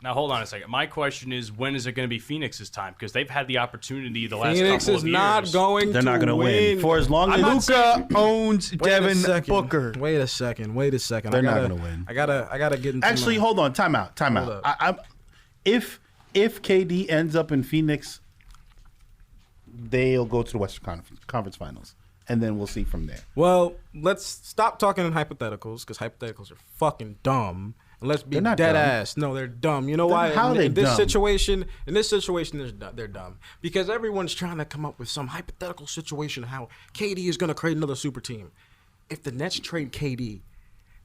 My question is, when is it going to be Phoenix's time? Because they've had the opportunity the last Phoenix couple is of not years. going They're to not gonna win for as long I'm not as Luka owns Wait a Devin second. Booker. Wait a second. They're not gonna win. I gotta get into Actually, hold on. Time out. Hold up. If KD ends up in Phoenix, they'll go to the Western Conference Finals, and then we'll see from there. Well, let's stop talking in hypotheticals because hypotheticals are fucking dumb. And let's be They're not dead dumb. ass. No, they're dumb. You know Then why? how are they in this dumb? situation, they're dumb because everyone's trying to come up with some hypothetical situation how KD is going to create another super team. If the Nets trade KD,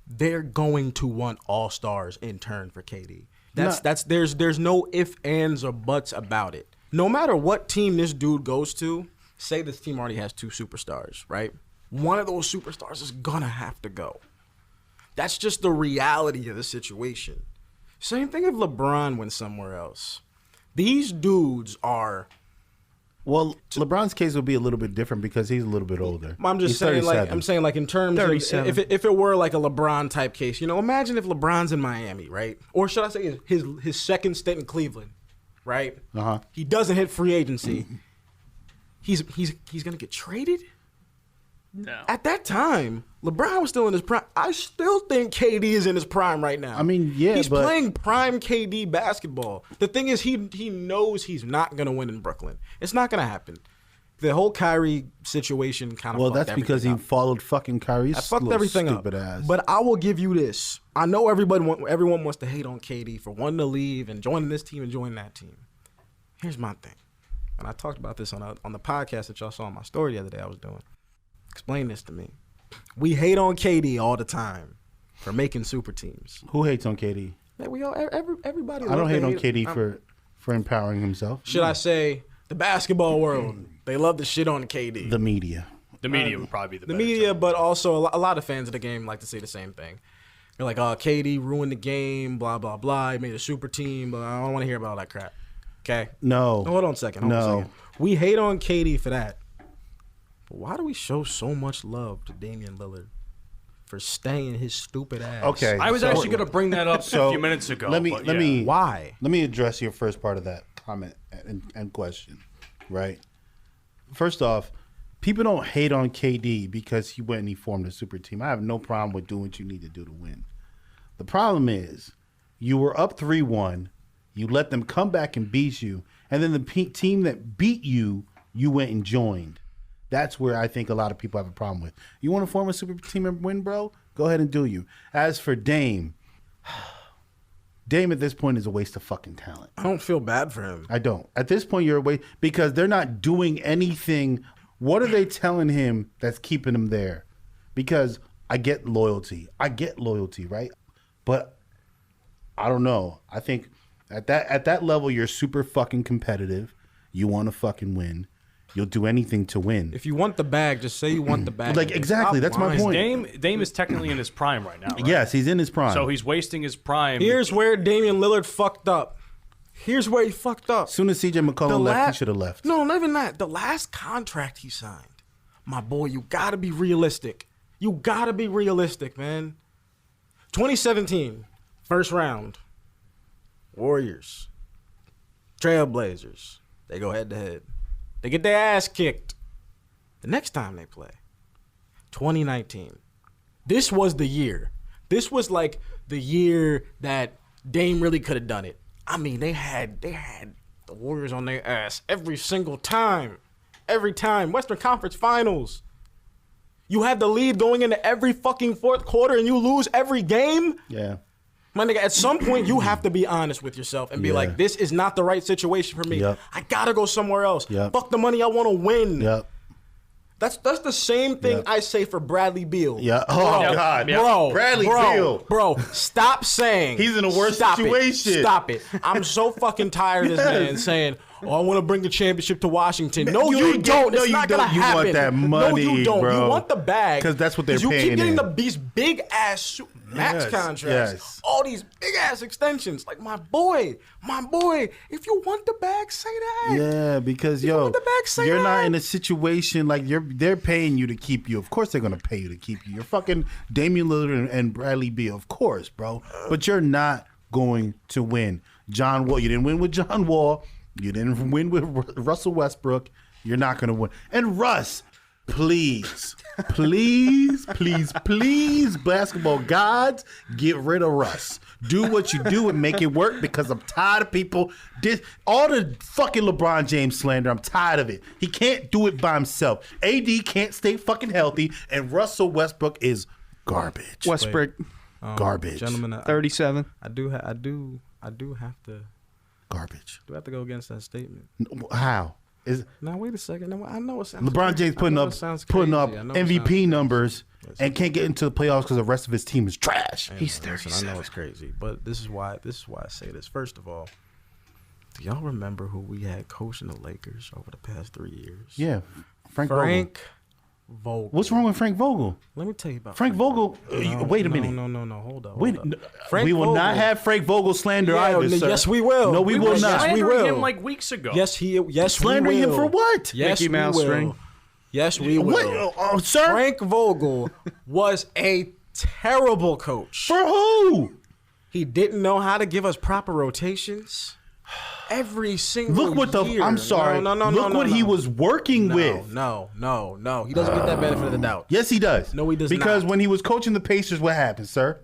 they're going to want all stars in turn for KD. There's no ifs, ands, or buts about it. No matter what team this dude goes to, say this team already has 2 superstars, right? One of those superstars is gonna have to go. That's just the reality of the situation. Same thing if LeBron went somewhere else. These dudes are. Well, LeBron's case would be a little bit different because he's a little bit older. I'm just He's saying, 37. in terms of 37. if it were like a LeBron type case, imagine if LeBron's in Miami, right? Or should I say his second stint in Cleveland, right? Uh-huh. He doesn't hit free agency. He's gonna get traded. No. At that time, LeBron was still in his prime. I still think KD is in his prime right now. I mean, yeah, he's but playing prime KD basketball. The thing is, he knows he's not gonna win in Brooklyn. It's not gonna happen. The whole Kyrie situation kind of. well, that's because he followed fucking Kyrie's I fucked everything stupid up. ass. But I will give you this. I know everyone wants to hate on KD for wanting to leave and joining this team and joining that team. Here's my thing, and I talked about this on the podcast that y'all saw on my story the other day I was doing. Explain this to me. We hate on KD all the time for making super teams. Who hates on KD? Man, we all everybody. I don't hate on KD I'm- for empowering himself. Should I say the basketball world? They love to shit on KD. The media. The media would probably be the The better media, term. but also a lot of fans of the game like to say the same thing. They're like, "Oh, KD ruined the game, blah blah blah. He made a super team, but I don't want to hear about all that crap." Okay. No. Hold on a second. We hate on KD for that. But why do we show so much love to Damian Lillard for staying his stupid ass? Okay. I was so- actually going to bring that up So, a few minutes ago. Let me Why? Let me address your first part of that comment and question. Right. First off, people don't hate on KD because he went and he formed a super team. I have no problem with doing what you need to do to win. The problem is you were up 3-1. You let them come back and beat you. And then the team that beat you, you went and joined. That's where I think a lot of people have a problem with. You want to form a super team and win, bro? Go ahead and do you. As for Dame at this point is a waste of fucking talent. I don't feel bad for him. I don't. At this point, you're a waste because they're not doing anything. What are they telling him that's keeping him there? Because I get loyalty, right? But I don't know. I think at that level, you're super fucking competitive. You want to fucking win. You'll do anything to win. If you want the bag, just say you want the bag. Like, exactly, that's my point. Dame is technically in his prime right now, right? Yes, he's in his prime. So he's wasting his prime. Here's where Damian Lillard fucked up. Here's where he fucked up. As soon as CJ McCollum left, he should have left. No, not even that. The last contract he signed, my boy, you gotta be realistic. You gotta be realistic, man. 2017, first round. Warriors. Trailblazers. They go head to head. They get their ass kicked. The next time they play, 2019. This was the year. This was like the year that Dame really could have done it. I mean, they had the Warriors on their ass every single time. Every time. Western Conference Finals. You had the lead going into every fucking fourth quarter and you lose every game? Yeah. My nigga, at some point, you have to be honest with yourself and be like, this is not the right situation for me. Yep. I gotta go somewhere else. Yep. Fuck the money, I want to win. Yep. That's the same thing Yep. I say for Bradley Beal. Yeah. Oh, God. Bro, Bradley Beal. Bro, stop saying. He's in a worse Stop situation. Stop it. I'm so fucking tired of this man saying, Oh, I want to bring the championship to Washington. No, you don't. No, It's you not don't. gonna You happen. want that money, no, you don't. bro. You want the bag because that's what they're you paying. keep getting in. these big ass max Yes, contracts, yes. all these big ass extensions. Like my boy. If you want the bag, say that. Yeah, because you want the bag, say you're that. not in a situation like they're paying you to keep you. Of course they're gonna pay you to keep you. You're fucking Damian Lillard and Bradley Beal, of course, bro. But you're not going to win. John Wall, you didn't win with John Wall. You didn't win with Russell Westbrook. You're not going to win. And Russ, please, basketball gods, get rid of Russ. Do what you do and make it work because I'm tired of people. All the fucking LeBron James slander, I'm tired of it. He can't do it by himself. AD can't stay fucking healthy, and Russell Westbrook is garbage. Westbrook, garbage. Gentlemen, 37. I do have to. Garbage. Do I have to go against that statement? How? Now wait a second. Now, I know it sounds. LeBron crazy. James putting up MVP numbers and can't get into the playoffs because the rest of his team is trash. He's 37. I know it's crazy, but this is why I say this. First of all, do y'all remember who we had coaching the Lakers over the past 3 years? Yeah, Frank Vogel. What's wrong with Frank Vogel? Let me tell you about Frank Vogel. Wait a minute. No. Hold up. We will not have Frank Vogel slander either, sir. Yes, we will. No, we will not. Yes, we will. him like weeks ago. Yes, slandering we will. him for what? Yes, Mickey Mouse we will. ring. Yes, we will. What? Sir? Frank Vogel was a terrible coach. For who? He didn't know how to give us proper rotations. Every single Look what year. I'm sorry. Look what he was working with. No. He doesn't get that benefit of the doubt. Yes, he does. No, he does not. Because when he was coaching the Pacers, what happened, sir?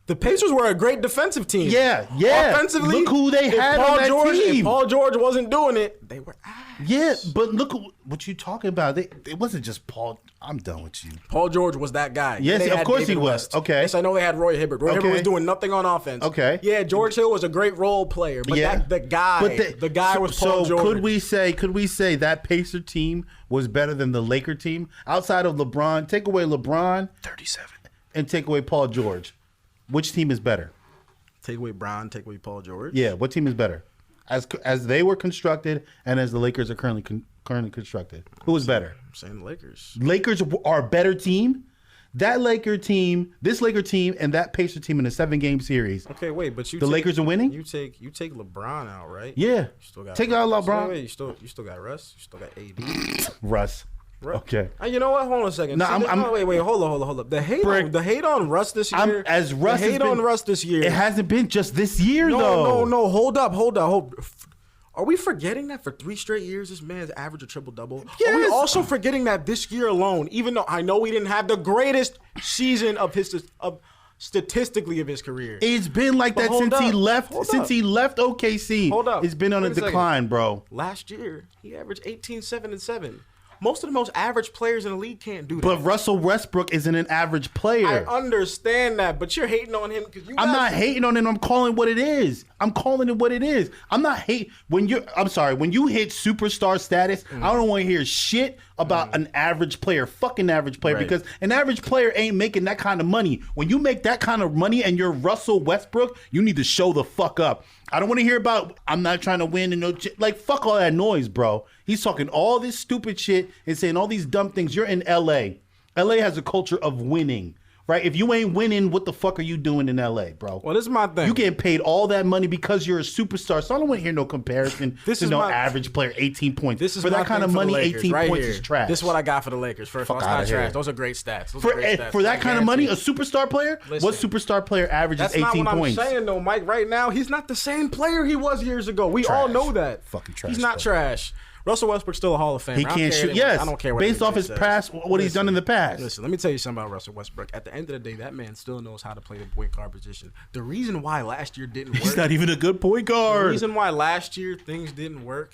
The Pacers were a great defensive team. Yeah. Offensively, Look who they had on that team. If Paul George wasn't doing it, they were ass. Yeah, but look what you talking about. It wasn't just Paul. I'm done with you. Paul George was that guy. Yes, They of had course David he was. West. Okay. Yes, I know they had Roy Hibbert. Roy Hibbert was doing nothing on offense. Okay. Yeah, George Hill was a great role player, but the guy was Paul George. So could we say that Pacer team was better than the Laker team outside of LeBron? Take away LeBron, 37, and take away Paul George. Which team is better? Take away Bron, take away Paul George. Yeah, what team is better? As they were constructed and as the Lakers are currently constructed, who is better? I'm saying the Lakers. Lakers are a better team. That Laker team, this Laker team, and that Pacer team in a 7-game series. Okay, wait, but Lakers are winning. You take LeBron out, right? Yeah. You still got take out LeBron. Wait, you still got Russ. You still got AD. Russ. Okay. You know what? Hold on a second. No, wait. Hold up. The hate on Russ this year. Russ this year. It hasn't been just this year, though. No. Hold up. Are we forgetting that for 3 straight years this man's averaged a triple-double? Yes. Are we also forgetting that this year alone, even though I know we didn't have the greatest season statistically of his career, it's been like that since he left. Since he left OKC, hold up. It's been on a decline, bro. Last year he averaged 18, 7, and 7. Most of the most average players in the league can't do that. But Russell Westbrook isn't an average player. I understand that, but you're hating on him because I'm not hating on him. I'm calling what it is. I'm calling it what it is. I'm not hate when you. I'm sorry. When you hit superstar status, I don't want to hear shit about an average player, fucking average player, because an average player ain't making that kind of money. When you make that kind of money and you're Russell Westbrook, you need to show the fuck up. I don't want to hear about I'm not trying to win and no like fuck all that noise, bro. He's talking all this stupid shit and saying all these dumb things. You're in LA. LA has a culture of winning. Right? If you ain't winning, what the fuck are you doing in LA, bro? Well, this is my thing. You getting paid all that money because you're a superstar. So I don't want to hear no comparison to no average player, 18 points. This is for that kind of money, Lakers, 18 right points here. is trash. This is what I got for the Lakers. First of all, it's not trash. Those are great stats. For that kind of money, a superstar player? What superstar player averages 18 points? That's not what I'm saying, though, Mike. Right now, he's not the same player he was years ago. We all know that. Fucking trash. He's not trash. Russell Westbrook's still a Hall of Famer. He can't shoot. Yes, I don't care what based off his past, what he's done in the past. Listen, let me tell you something about Russell Westbrook. At the end of the day, that man still knows how to play the point guard position. The reason why last year didn't work. He's not even a good point guard. The reason why last year things didn't work,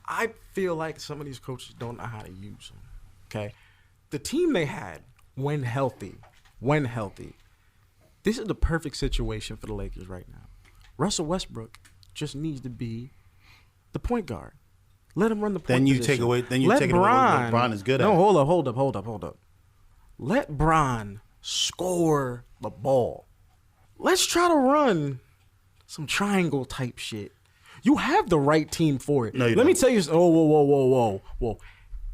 I feel like some of these coaches don't know how to use them. Okay, the team they had when healthy, this is the perfect situation for the Lakers right now. Russell Westbrook just needs to be the point guard. Let him run the point Then you position. take away. Then you take it away. What LeBron is good at. No, hold up. Let Bron score the ball. Let's try to run some triangle type shit. You have the right team for it. No, you Let me don't. tell you. Whoa.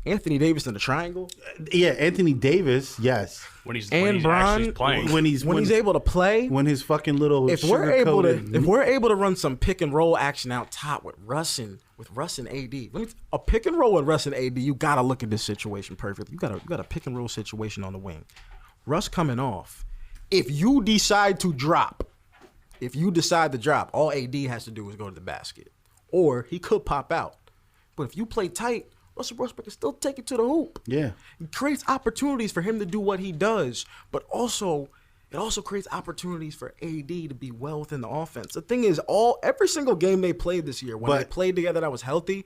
Anthony Davis in the triangle. Yeah, Anthony Davis, yes. When he's And actually Bron, playing. When he's able to play. when his fucking little If we're able to run some pick and roll action out top with Russ and AD, a pick and roll with Russ and AD, you gotta look at this situation perfectly. You got a pick and roll situation on the wing. Russ coming off. If you decide to drop, all AD has to do is go to the basket, or he could pop out. But if you play tight, Russell Westbrook can still take it to the hoop. Yeah. It creates opportunities for him to do what he does, but also it also creates opportunities for AD to be well within the offense. The thing is, every single game they played this year, when they played together that was healthy,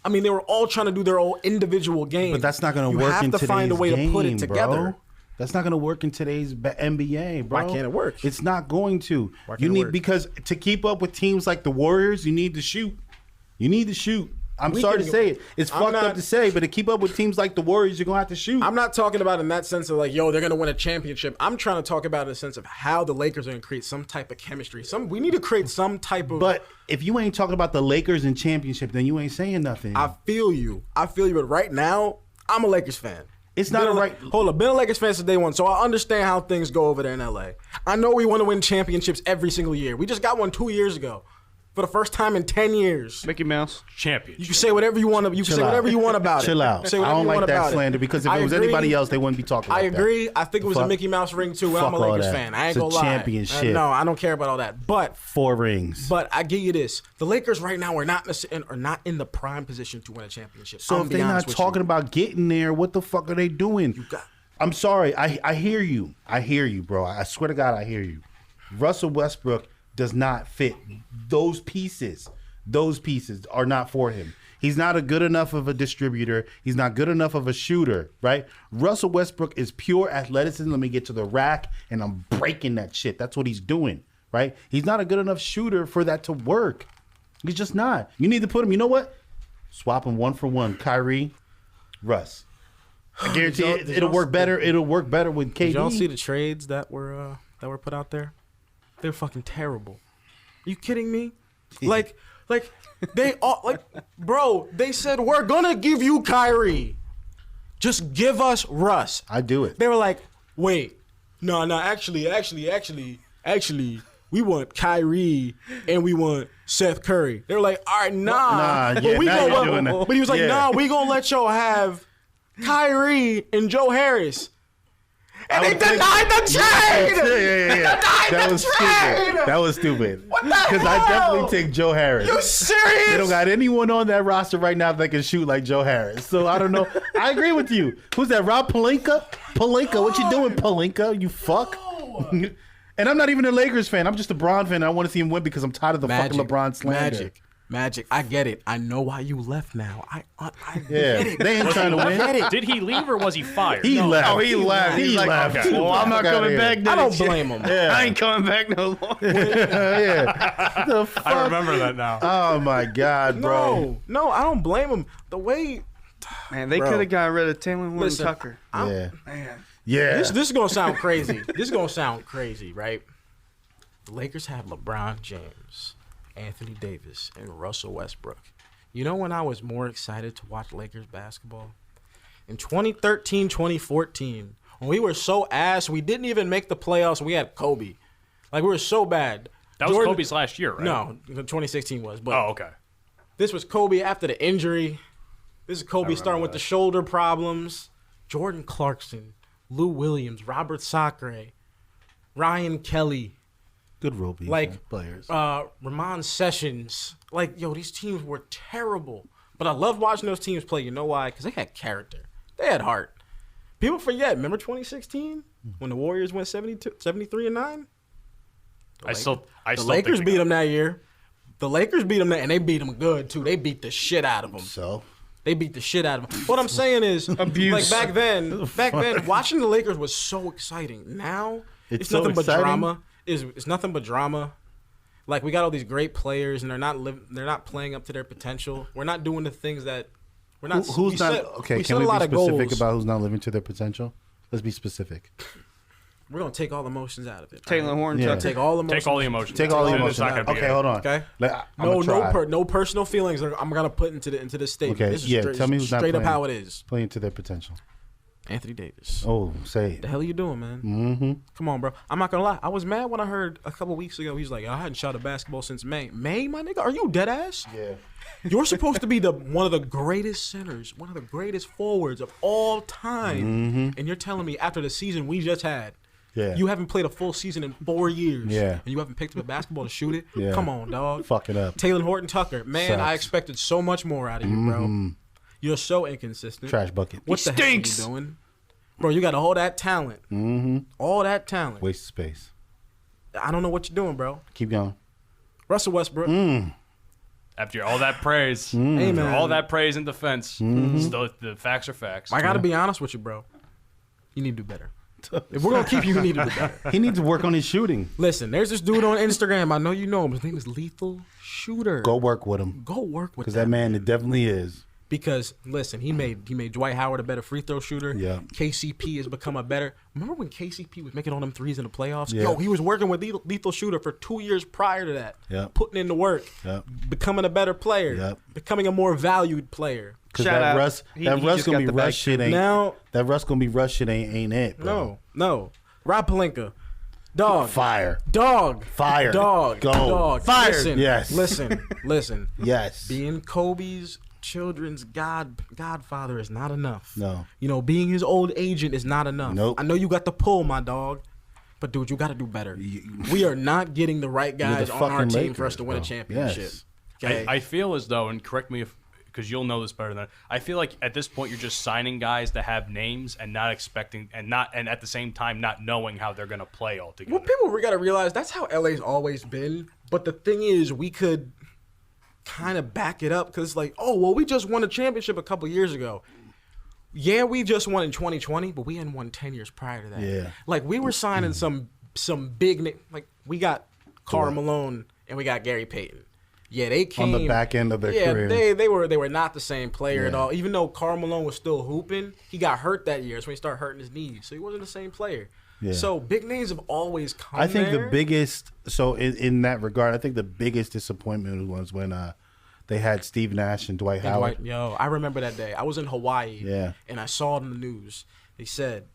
I mean, they were all trying to do their own individual game. But that's not going to work in today's game, You have to find a way to put it together. Bro. That's not going to work in today's NBA, bro. Why can't it work? It's not going to. Because to keep up with teams like the Warriors, you need to shoot. I'm sorry to say it. It's fucked up to say, but to keep up with teams like the Warriors, you're going to have to shoot. I'm not talking about in that sense of like, they're going to win a championship. I'm trying to talk about in the sense of how the Lakers are going to create some type of chemistry. We need to create some type of... But if you ain't talking about the Lakers and championship, then you ain't saying nothing. I feel you. But right now, I'm a Lakers fan. It's not been a Lakers fan since day one, so I understand how things go over there in LA. I know we want to win championships every single year. We just got one 2 years ago. For the first time in 10 years. Mickey Mouse. Champion. You can say whatever you want. You can say whatever you want about it. Chill out. I don't like that slander because if it was anybody else, they wouldn't be talking about that. I agree. I think it was a Mickey Mouse ring too, and I'm a Lakers fan. I ain't gonna lie. It's a championship. No, I don't care about all that. But 4 rings. But I give you this. The Lakers right now are not in the prime position to win a championship. So if they're not talking about getting there, what the fuck are they doing? I'm sorry. I hear you. I hear you, bro. I swear to God, I hear you. Russell Westbrook does not fit. Those pieces are not for him. He's not a good enough of a distributor. He's not good enough of a shooter, right? Russell Westbrook is pure athleticism. Let me get to the rack, and I'm breaking that shit. That's what he's doing, right? He's not a good enough shooter for that to work. He's just not. You need to put him, you know what? Swap him 1 for 1. Kyrie, Russ. I guarantee it'll work better. It'll work better with KD. Did y'all see the trades that were put out there? They're fucking terrible. Are you kidding me? Like they all bro, they said we're gonna give you Kyrie. Just give us Russ. I do it. They were like, wait, no, actually, we want Kyrie and we want Seth Curry. They were like, all right, but he was like, we gonna let y'all have Kyrie and Joe Harris. And they denied the trade! Yeah. That was stupid. What the hell? Because I definitely take Joe Harris. You serious? They don't got anyone on that roster right now that can shoot like Joe Harris. So I don't know. I agree with you. Who's that, Rob Pelinka? What you doing, Pelinka? You fuck? And I'm not even a Lakers fan. I'm just a Bron fan. I want to see him win because I'm tired of the fucking LeBron slander. Magic. I get it. I know why you left now. I get it. They ain't trying to win. Did he leave or was he fired? He left. Oh, he left. He left. Okay. Well, I'm not coming back. I don't blame him. Yeah. I ain't coming back no more. Yeah. The fuck? I remember that now. Oh my God, bro. No, I don't blame him. The way, man, they could have gotten rid of Taylor Horton Tucker. Yeah. Man. Yeah. This is gonna sound crazy. Right? The Lakers have LeBron James, Anthony Davis, and Russell Westbrook. You know when I was more excited to watch Lakers basketball? In 2013, 2014, when we were so ass, we didn't even make the playoffs, and we had Kobe. Like, we were so bad. That was Kobe's last year, right? No, 2016 was. But okay. This was Kobe after the injury. This is Kobe starting with the shoulder problems. Jordan Clarkson, Lou Williams, Robert Sacre, Ryan Kelly. Good role players. Ramon Sessions. Like, yo, these teams were terrible. But I love watching those teams play. You know why? Because they had character. They had heart. People forget. Remember 2016 when the Warriors went 73-9? The Lakers beat them that year. The Lakers beat them, and they beat them good, too. They beat the shit out of them. So? They beat the shit out of them. What I'm saying is, abuse. Like, back then, watching the Lakers was so exciting. Now, it's so nothing but exciting. drama. It's nothing but drama. Like, we got all these great players, and they're not playing up to their potential. We're not doing the things that we're not. Who's not? Okay, can we be specific about who's not living to their potential? Let's be specific. We're gonna take all emotions out of it. Taylor Horn, Yeah. Take all emotions. Take all the emotions. Take all the It's emotions. not gonna be Okay, it. hold on. Okay. No personal feelings. I'm gonna put into this statement. Okay, This is yeah. straight, Tell me who's not straight up playing. how it is. Playing to their potential. Anthony Davis. Oh, say it. The hell are you doing, man? Mm-hmm. Come on, bro. I'm not gonna lie. I was mad when I heard a couple weeks ago he's like, I hadn't shot a basketball since May. May, my nigga? Are you dead ass? Yeah. You're supposed to be one of the greatest centers, one of the greatest forwards of all time, and you're telling me after the season we just had, you haven't played a full season in 4 years, and you haven't picked up a basketball to shoot it? Yeah. Come on, dog. Fuck it up. Taylor Horton Tucker, man, I expected so much more out of you, bro. You're so inconsistent. Trash bucket. What the heck are you doing? Bro, you got all that talent. All that talent. Waste of space. I don't know what you're doing, bro. Keep going. Russell Westbrook. After all that praise, Hey, man. all that praise in defense, still the facts are facts. I got to be honest with you, bro. You need to do better. If we're going to keep you need to do better. He needs to work on his shooting. Listen, there's this dude on Instagram. I know you know him. His name is Lethal Shooter. Go work with him. Go work with Because that man, it definitely is. Because listen, he made Dwight Howard a better free throw shooter. Yeah. KCP has become a better. Remember when KCP was making all them threes in the playoffs? Yeah. Yo, he was working with Lethal Shooter for 2 years prior to that. Yeah. Putting in the work. Yeah. Becoming a better player. Yeah. Becoming a more valued player. Because Shout that out. Russ, He that Russ just gonna got be the Russ bag. shit ain't. Now- that Russ gonna be Russ shit ain't it, bro. No. Rob Pelinka. Dog. Fire. Dog. Fire. Dog. Go. Dog. Fired. Listen. Yes. Listen. Yes. Being Kobe's children's godfather is not enough. No. You know, being his old agent is not enough. Nope. I know you got the pull, my dog. But dude, you got to do better. We are not getting the right You're the guys on our fucking team for us Lakers, to win a bro. championship. Yes. Okay? I feel as though, and correct me if, because you'll know this better than I feel like at this point you're just signing guys that have names and not expecting and at the same time not knowing how they're gonna play altogether. Well, people got to realize that's how LA's always been. But the thing is, we could kind of back it up because, like, oh, well, we just won a championship a couple years ago. Yeah, we just won in 2020, but we hadn't won 10 years prior to that. Yeah. Like, we were signing some big like we got Karl Malone and we got Gary Payton. Yeah, they came On the back end of their career. they were not the same player at all. Even though Karl Malone was still hooping, he got hurt that year. So he started hurting his knees. So he wasn't the same player. Yeah. So big names have always come. I think there. the biggest, so in that regard, I think the biggest disappointment was when they had Steve Nash and Dwight Howard. I remember that day. I was in Hawaii. Yeah. And I saw it in the news. They said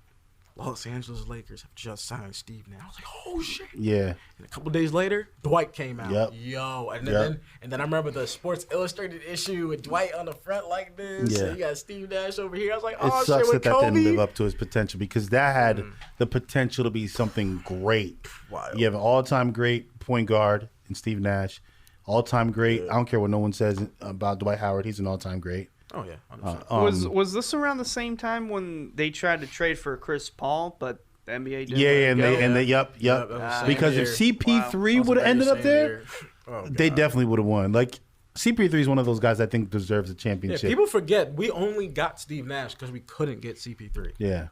Los Angeles Lakers have just signed Steve Nash. I was like, oh shit. Yeah. And a couple days later, Dwight came out. Yep. Yo, and Yep. then I remember the Sports Illustrated issue with Dwight on the front like this. Yeah. And you got Steve Nash over here. I was like, It oh sucks shit, with that Kobe. didn't live up to his potential because that had the potential to be something great. Wild. You have an all-time great point guard in Steve Nash, all-time great. I don't care what no one says about Dwight Howard. He's an all-time great. Oh yeah. 100%. Was this around the same time when they tried to trade for Chris Paul, but the NBA didn't? Yeah, let and him go? yep. that was the same Because if year. CP3 would have ended up there, Oh, they God. definitely would have won. Like CP3 is one of those guys I think deserves a Yeah, championship. people forget we only got Steve Nash because we couldn't get CP3. Yeah.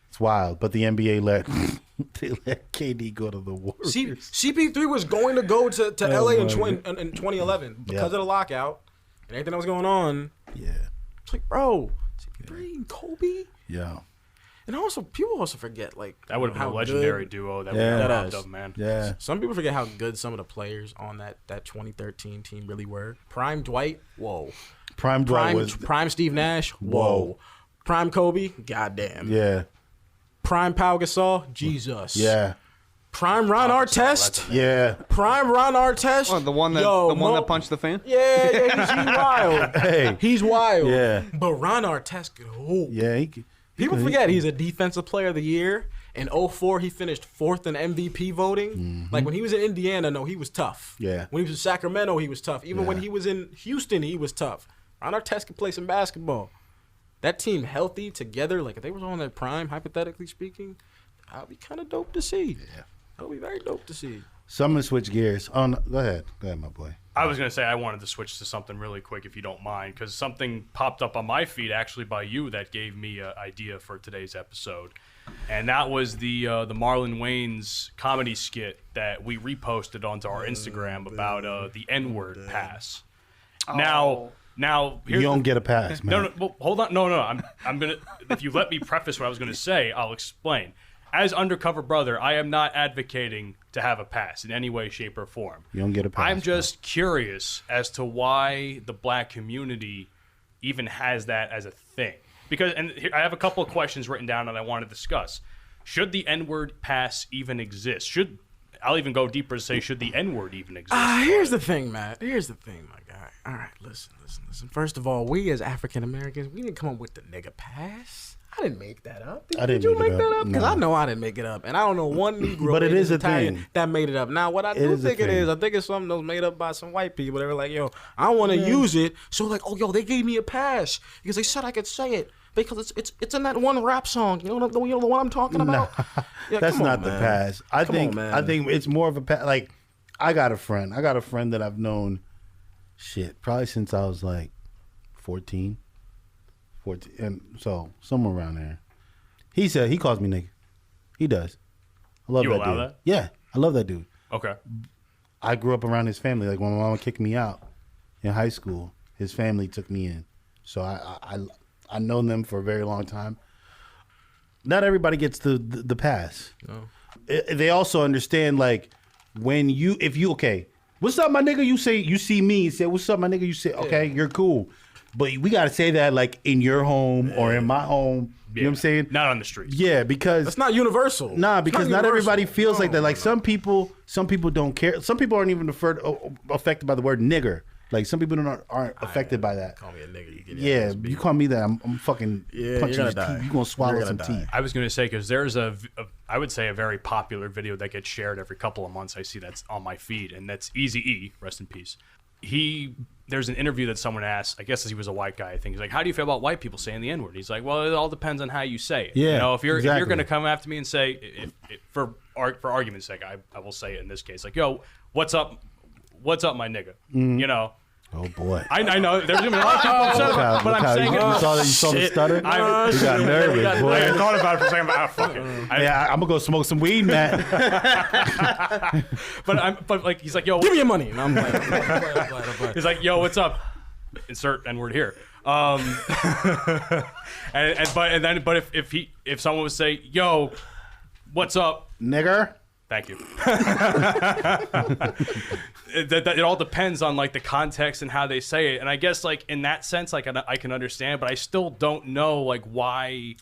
It's wild, but the NBA let KD go to the Warriors. CP3 was going to go to LA in my 2011 because of the lockout and everything that was going on. Yeah. It's like, bro, CP3 and Kobe. Yeah. And also, people also forget, like, That would have been how a legendary good- duo that Yeah. we That robbed is. of, man. Yeah. Some people forget how good some of the players on that 2013 team really were. Prime Dwight, whoa. Prime Dwight was Prime Steve Nash, whoa. Whoa. Prime Kobe, goddamn. yeah. Prime Pau Gasol, Jesus. Yeah. Prime Ron Artest. Yeah. Prime Ron Artest. Oh, the one that punched the fan. Yeah, he's wild. Hey. He's wild. Yeah. But Ron Artest could hoop. Yeah. People forget he's a defensive player of the year. In 2004, he finished 4th in MVP voting. Like when he was in Indiana, no, he was tough. Yeah. When he was in Sacramento, he was tough. Even when Yeah. he was in Houston, he was tough. Ron Artest could play some basketball. That team healthy together, like if they was on their prime, hypothetically speaking, that'd be kind of dope to see. Yeah. That would be very dope to see. So I'm gonna switch gears. Oh, no, go ahead, my boy. I was going to say I wanted to switch to something really quick, if you don't mind, because something popped up on my feed actually by you that gave me an idea for today's episode, and that was the Marlon Wayans comedy skit that we reposted onto our Instagram about the N-word pass. Now, You don't get a pass, man. no, well, hold on, no. I'm gonna. If you let me preface what I was gonna say, I'll explain. as undercover brother, I am not advocating to have a pass in any way, shape, or form. You don't get a pass. I'm just curious as to why the black community even has that as a thing. Because, and here, I have a couple of questions written down that I want to discuss. Should the N-word pass even exist? I'll even go deeper and say, should the N-word even exist? Here's the thing, Matt. Here's the thing, my guy. All right, listen. First of all, we as African Americans, we didn't come up with the nigga pass. I didn't make that up. Did you make that up? Because I know I didn't make it up, and I don't know one Negro, but it is Italian, a thing that made it up. Now, what I do think it is, I think it's something that was made up by some white people. They were like, "Yo, I want to use it," so like, "Oh, yo, they gave me a pass because they said I could say it because it's in that one rap song. You know the one I'm talking about." Yeah, that's not the pass. I think it's more of a pass. Like, I got a friend that I've known, probably since I was like 14, and so somewhere around there. He said he calls me nigga. He does. I love that dude. You allow that? Yeah, I love that dude. Okay. I grew up around his family. Like when my mama kicked me out in high school, his family took me in. So I known them for a very long time. Not everybody gets the pass. No. They also understand like if you okay, what's up my nigga? You see me, you say what's up my nigga? You say okay, you're cool. But we got to say that like in your home or in my home. You know what I'm saying? Not on the streets. Yeah, because that's not universal. Nah, because not everybody feels like that. Like some people don't care. Some people aren't even affected by the word nigger. Like some people aren't affected by that. Call me a nigger. You call me that, I'm fucking punching your teeth. You gonna swallow some teeth. I was gonna say because there's I would say a very popular video that gets shared every couple of months. I see that's on my feed, and that's Eazy-E. Rest in peace. There's an interview that someone asked, I guess he was a white guy, I think. He's like, how do you feel about white people saying the N-word? He's like, well, it all depends on how you say it. Yeah, you know, if you're exactly. going to come after me and say, for argument's sake, I will say it in this case, like, yo, what's up my nigga? You know? Oh boy! I know there's gonna be a lot of people upset, but I'm saying you saw the stutter. You got nervous, boy. I thought about it for a second, but fuck it. I'm gonna go smoke some weed, Matt. but like he's like, yo, give me your money. And I'm like, he's like, yo, what's up? Insert N-word here. But if someone would say, yo, what's up, nigger? Thank you. It all depends on like the context and how they say it, and I guess like in that sense, like I can understand, but I still don't know like why.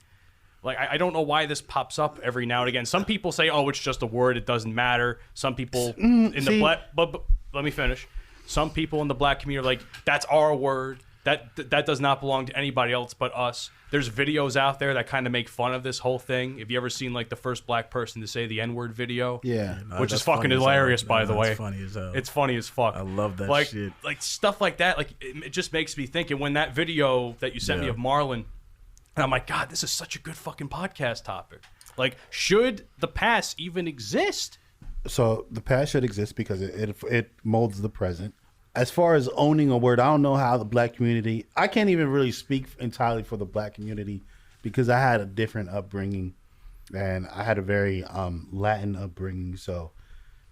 Like I don't know why this pops up every now and again. Some people say, "Oh, it's just a word; it doesn't matter." Some people the black, but let me finish. Some people in the black community are like, "That's our word. That does not belong to anybody else but us." There's videos out there that kind of make fun of this whole thing. Have you ever seen like the first black person to say the N-word video? Yeah, which is fucking hilarious, by the way. It's funny as hell. It's funny as fuck. I love that shit. Like stuff like that. Like it just makes me think. And when that video that you sent me of Marlon, and I'm like, God, this is such a good fucking podcast topic. Like, should the pass even exist? So the past should exist because it molds the present. As far as owning a word, I don't know how the black community, I can't even really speak entirely for the black community because I had a different upbringing and I had a very Latin upbringing, so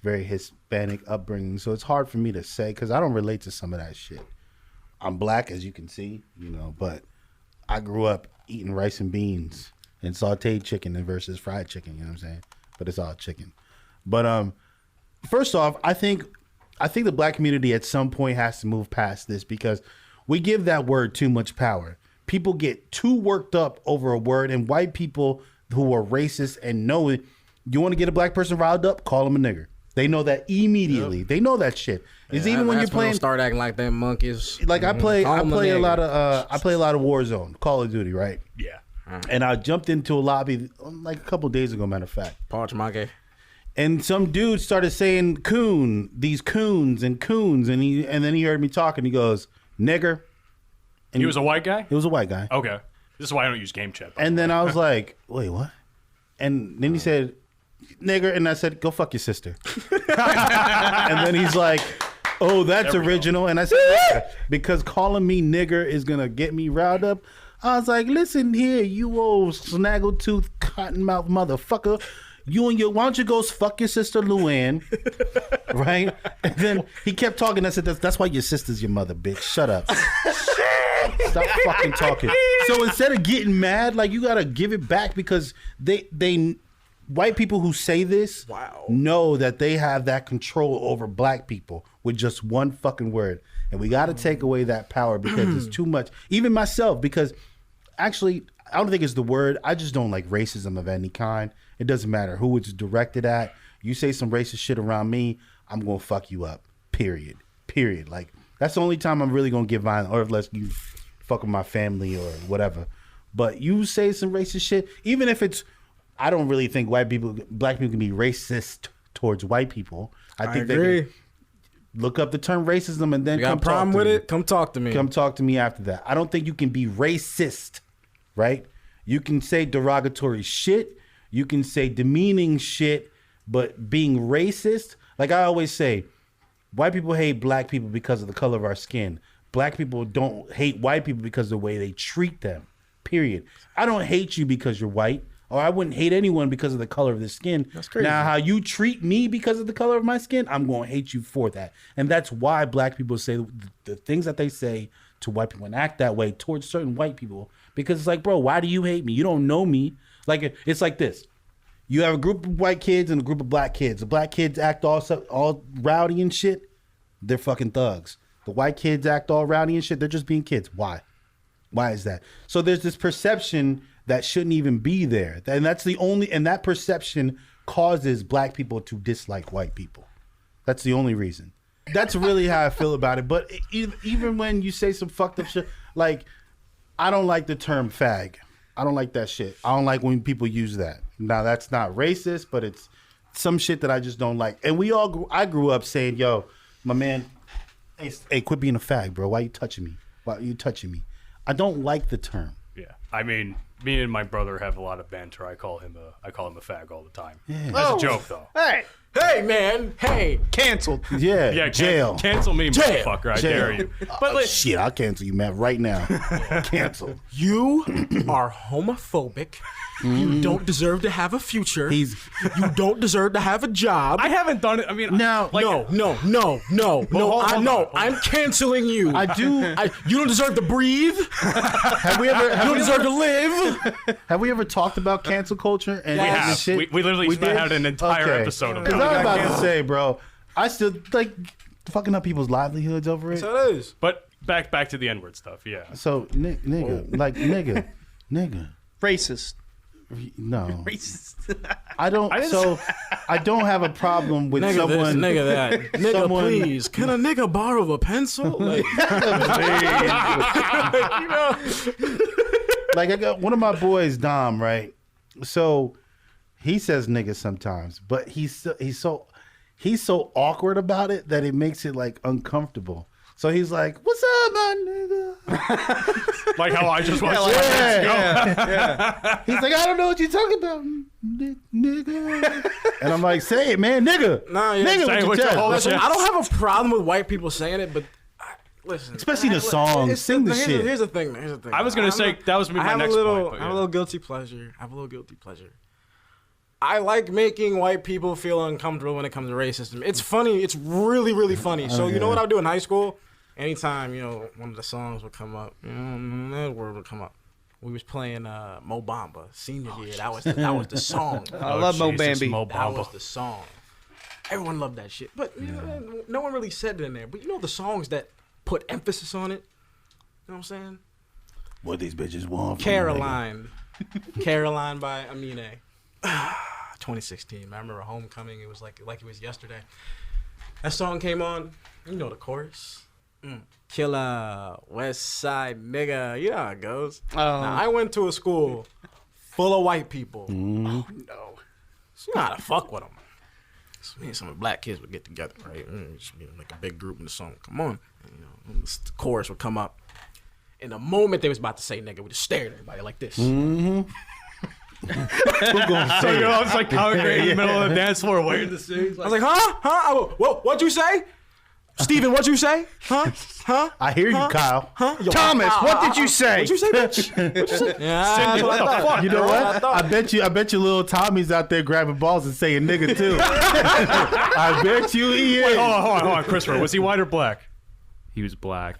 very Hispanic upbringing. So it's hard for me to say because I don't relate to some of that shit. I'm black, as you can see, you know, but I grew up eating rice and beans and sauteed chicken versus fried chicken, you know what I'm saying? But it's all chicken. But first off, I think the black community at some point has to move past this because we give that word too much power. People get too worked up over a word, and white people who are racist and know it, you want to get a black person riled up, call them a nigger. They know that immediately. Yep. They know that shit. It's even when you're playing. Start acting like them monkeys. Like I play a lot of Warzone, Call of Duty, right? Yeah. And I jumped into a lobby like a couple days ago, matter of fact. Punch monkey. And some dude started saying coon, these coons, and then he heard me talking. He goes, nigger. And he was a white guy? He was a white guy. Okay. This is why I don't use game chat. And then I was like, wait, what? And then he said, nigger. And I said, go fuck your sister. And then he's like, oh, that's original. And I said, yeah, because calling me nigger is going to get me riled up. I was like, listen here, you old snaggletooth cottonmouth motherfucker. Why don't you go fuck your sister Luann, right? And then he kept talking. I said, that's why your sister's your mother, bitch. Shut up. Stop fucking talking. So instead of getting mad, like you gotta give it back because they white people who say this know that they have that control over black people with just one fucking word. And we got to take away that power because it's too much. Even myself, because actually, I don't think it's the word. I just don't like racism of any kind. It doesn't matter who it's directed at. You say some racist shit around me, I'm going to fuck you up. Period. Like, that's the only time I'm really going to get violent, or unless you fuck with my family or whatever. But you say some racist shit, even if it's, I don't really think black people can be racist towards white people. I think agree. they can look up the term racism and then you got a problem with it? Come talk to me. Come talk to me after that. I don't think you can be racist, right? You can say derogatory shit. You can say demeaning shit, but being racist, like I always say, white people hate black people because of the color of our skin. Black people don't hate white people because of the way they treat them, period. I don't hate you because you're white, or I wouldn't hate anyone because of the color of their skin. That's crazy. Now, how you treat me because of the color of my skin, I'm going to hate you for that. And that's why black people say the things that they say to white people and act that way towards certain white people. Because it's like, bro, why do you hate me? You don't know me. Like, it's like this. You have a group of white kids and a group of black kids. The black kids act all rowdy and shit. They're fucking thugs. The white kids act all rowdy and shit. They're just being kids. Why? Why is that? So there's this perception that shouldn't even be there. And that's and that perception causes black people to dislike white people. That's the only reason. That's really how I feel about it. But even when you say some fucked up shit, like, I don't like the term fag. I don't like that shit. I don't like when people use that. Now, that's not racist, but it's some shit that I just don't like. And I grew up saying, yo, my man, hey, quit being a fag, bro. Why you touching me? Why you touching me? I don't like the term. Yeah, I mean, me and my brother have a lot of banter. I call him a fag all the time. Yeah. As a joke, though. Hey, man. Hey. Canceled. Yeah, jail. Cancel me, Jail. motherfucker. I dare you. But shit, I'll cancel you, man, right now. Cancel. You are homophobic. You don't deserve to have a future. You don't deserve to have a job. I haven't done it. I mean, no. I'm canceling you. I do. You don't deserve to breathe. Have we ever? You don't deserve to live. Have we ever talked about cancel culture? And we have. Shit? We literally had an entire episode of it. Because I was about to say, bro, I still like fucking up people's livelihoods over it. So it is. But back to the N-word stuff. Yeah. So nigga. Racist. No. Racist. I don't have a problem with someone. Nigga, please. Can a nigga borrow a pencil? Like, like I got one of my boys, Dom, right? So he says nigga sometimes, but he's so awkward about it that it makes it like uncomfortable. So he's like, "What's up, my nigga?" Like how I just watched. Yeah. He's like, "I don't know what you're talking about, nigga." And I'm like, "Say it, man, nigga." Nah, yeah, nigga, what you tell? Listen, I don't have a problem with white people saying it, but listen, especially the song, sing the shit. Here's the thing. I was gonna say that was my next point. I have a little guilty pleasure. I like making white people feel uncomfortable when it comes to racism. It's funny. It's really, really funny. So you know what I would do in high school? Anytime, one of the songs would come up, that word would come up. We was playing Mo Bamba, senior year. That was the song. I love Mo Bambi. That was the song. Everyone loved that shit. But no one really said it in there. But the songs that put emphasis on it? You know what I'm saying? What these bitches want from Caroline. Caroline by Amine. 2016. I remember Homecoming. It was like it was yesterday. That song came on. You know the chorus. Killer, West Side nigga. You know how it goes. Now, I went to a school full of white people. Oh, no. So you know how to fuck with them. So me and some of the black kids would get together, right? Just be like a big group in the song. Come on. The chorus would come up. In the moment they was about to say nigga, we just stared at everybody like this. Mm-hmm. So you're all just like congregating in the middle of the dance floor waiting to sing. I was like, huh? What'd you say? Steven, what'd you say? Huh? I hear you, Kyle. Huh? Yo, Thomas, what did you say? What'd you say, bitch? What'd you say? Yeah, Cindy, what the fuck? You know what? I bet you little Tommy's out there grabbing balls and saying nigga too. I bet you he is. Wait, hold on, Christopher. Was he white or black? He was black.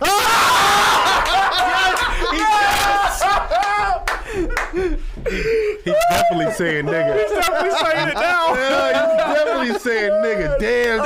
He's definitely saying nigga. He's definitely saying it now. He's definitely saying nigga. Damn.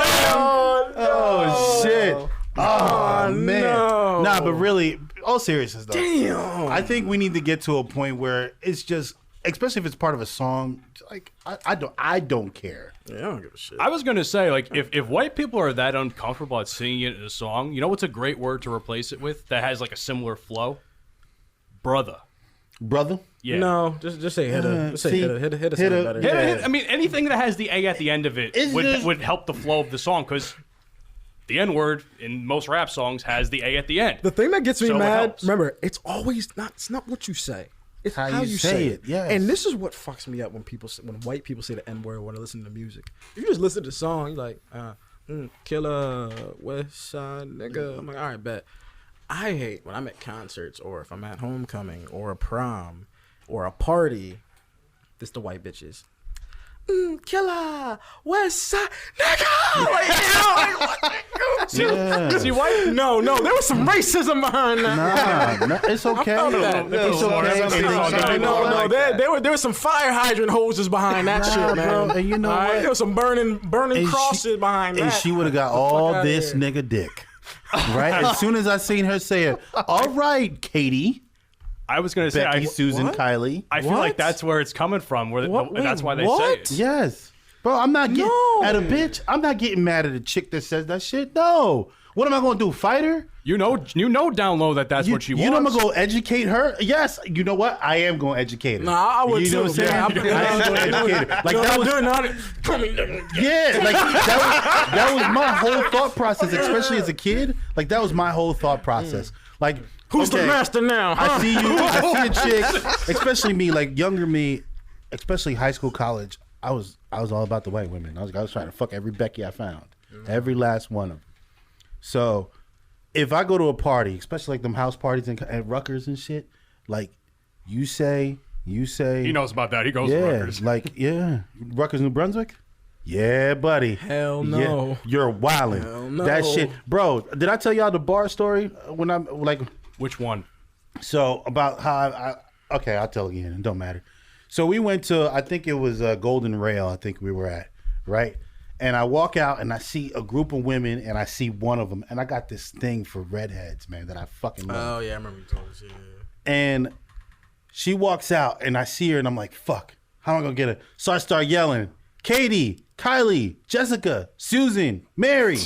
Oh shit. Oh man. No. Nah, but really, all seriousness though. Damn. I think we need to get to a point where it's just, especially if it's part of a song, like I don't care. Yeah, I don't give a shit. I was gonna say, like, if white people are that uncomfortable at singing it in a song, you know what's a great word to replace it with that has like a similar flow? Brother. Yeah. No, just say hitter. Just say hitter. Hitter sounds better. Yeah. I mean, anything that has the A at the end of it would help the flow of the song, because the N word in most rap songs has the A at the end. The thing that gets me So it mad, helps. remember, it's always not. It's not what you say. It's how you say it. Yes. And this is what fucks me up when white people say the N word when they listen to music. If you just listen to the song, you're like, killer, West Side nigga. I'm like, all right, bet. I hate when I'm at concerts or if I'm at homecoming or a prom or a party. This the white bitches. Killer, West Side nigga. Like, See why? No, there was some racism behind that. Nah, it's okay. It's okay. No, there was some fire hydrant hoses behind that shit, man. Bro, and you know what? There was some burning crosses behind that. And she would have got all this nigga dick. Right? As soon as I seen her say it, all right, Katie. I was gonna say, Becky, Susan, Kylie. I feel like that's where it's coming from. That's why they say it. Yes. Bro, I'm not getting at a bitch. I'm not getting mad at a chick that says that shit. No. What am I going to do? Fight her? You know down low that's what she wants. You know I'm going to go educate her? Yes. You know what? I am going to educate her. Nah, I would you know too. What I'm saying? I am going to educate her. Like that was that was my whole thought process, especially as a kid. Like that was my whole thought process. Like who's the master now? Huh? I see a chick, especially me, like younger me, especially high school, college. I was all about the white women. I was trying to fuck every Becky I found, every last one of them. So, if I go to a party, especially like them house parties at Rutgers and shit, like you say, he knows about that. He goes to Rutgers. Rutgers, New Brunswick. Yeah, buddy. Hell no. Yeah, you're wildin'. Hell no. That shit, bro. Did I tell y'all the bar story when I'm like? Which one? So about how okay, I'll tell again. It don't matter. So we went to, I think it was Golden Rail, I think we were at, right? And I walk out and I see a group of women and I see one of them. And I got this thing for redheads, man, that I fucking love. Oh, yeah, I remember you told us. Yeah. And she walks out and I see her and I'm like, fuck, how am I going to get her? So I start yelling, Katie, Kylie, Jessica, Susan, Mary.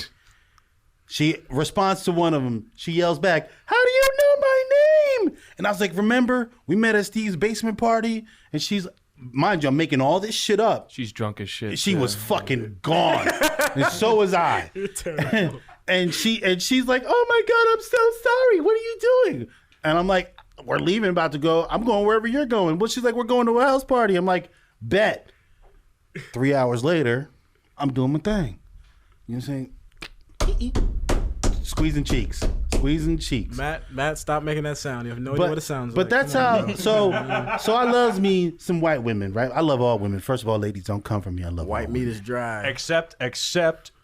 She responds to one of them. She yells back, how do you know my name? And I was like, remember, we met at Steve's basement party? And she's, mind you, I'm making all this shit up. She's drunk as shit. She was fucking gone. And so was I. You're terrible. and she's like, oh my God, I'm so sorry. What are you doing? And I'm like, we're leaving, about to go. I'm going wherever you're going. Well, she's like, we're going to a house party. I'm like, bet. 3 hours later, I'm doing my thing. You know what I'm saying? Squeezing cheeks. Matt, stop making that sound. You have no idea what it sounds but like. But that's how. So I loves me some white women, right? I love all women. First of all, ladies, don't come for me. I love white all meat women. is dry. Except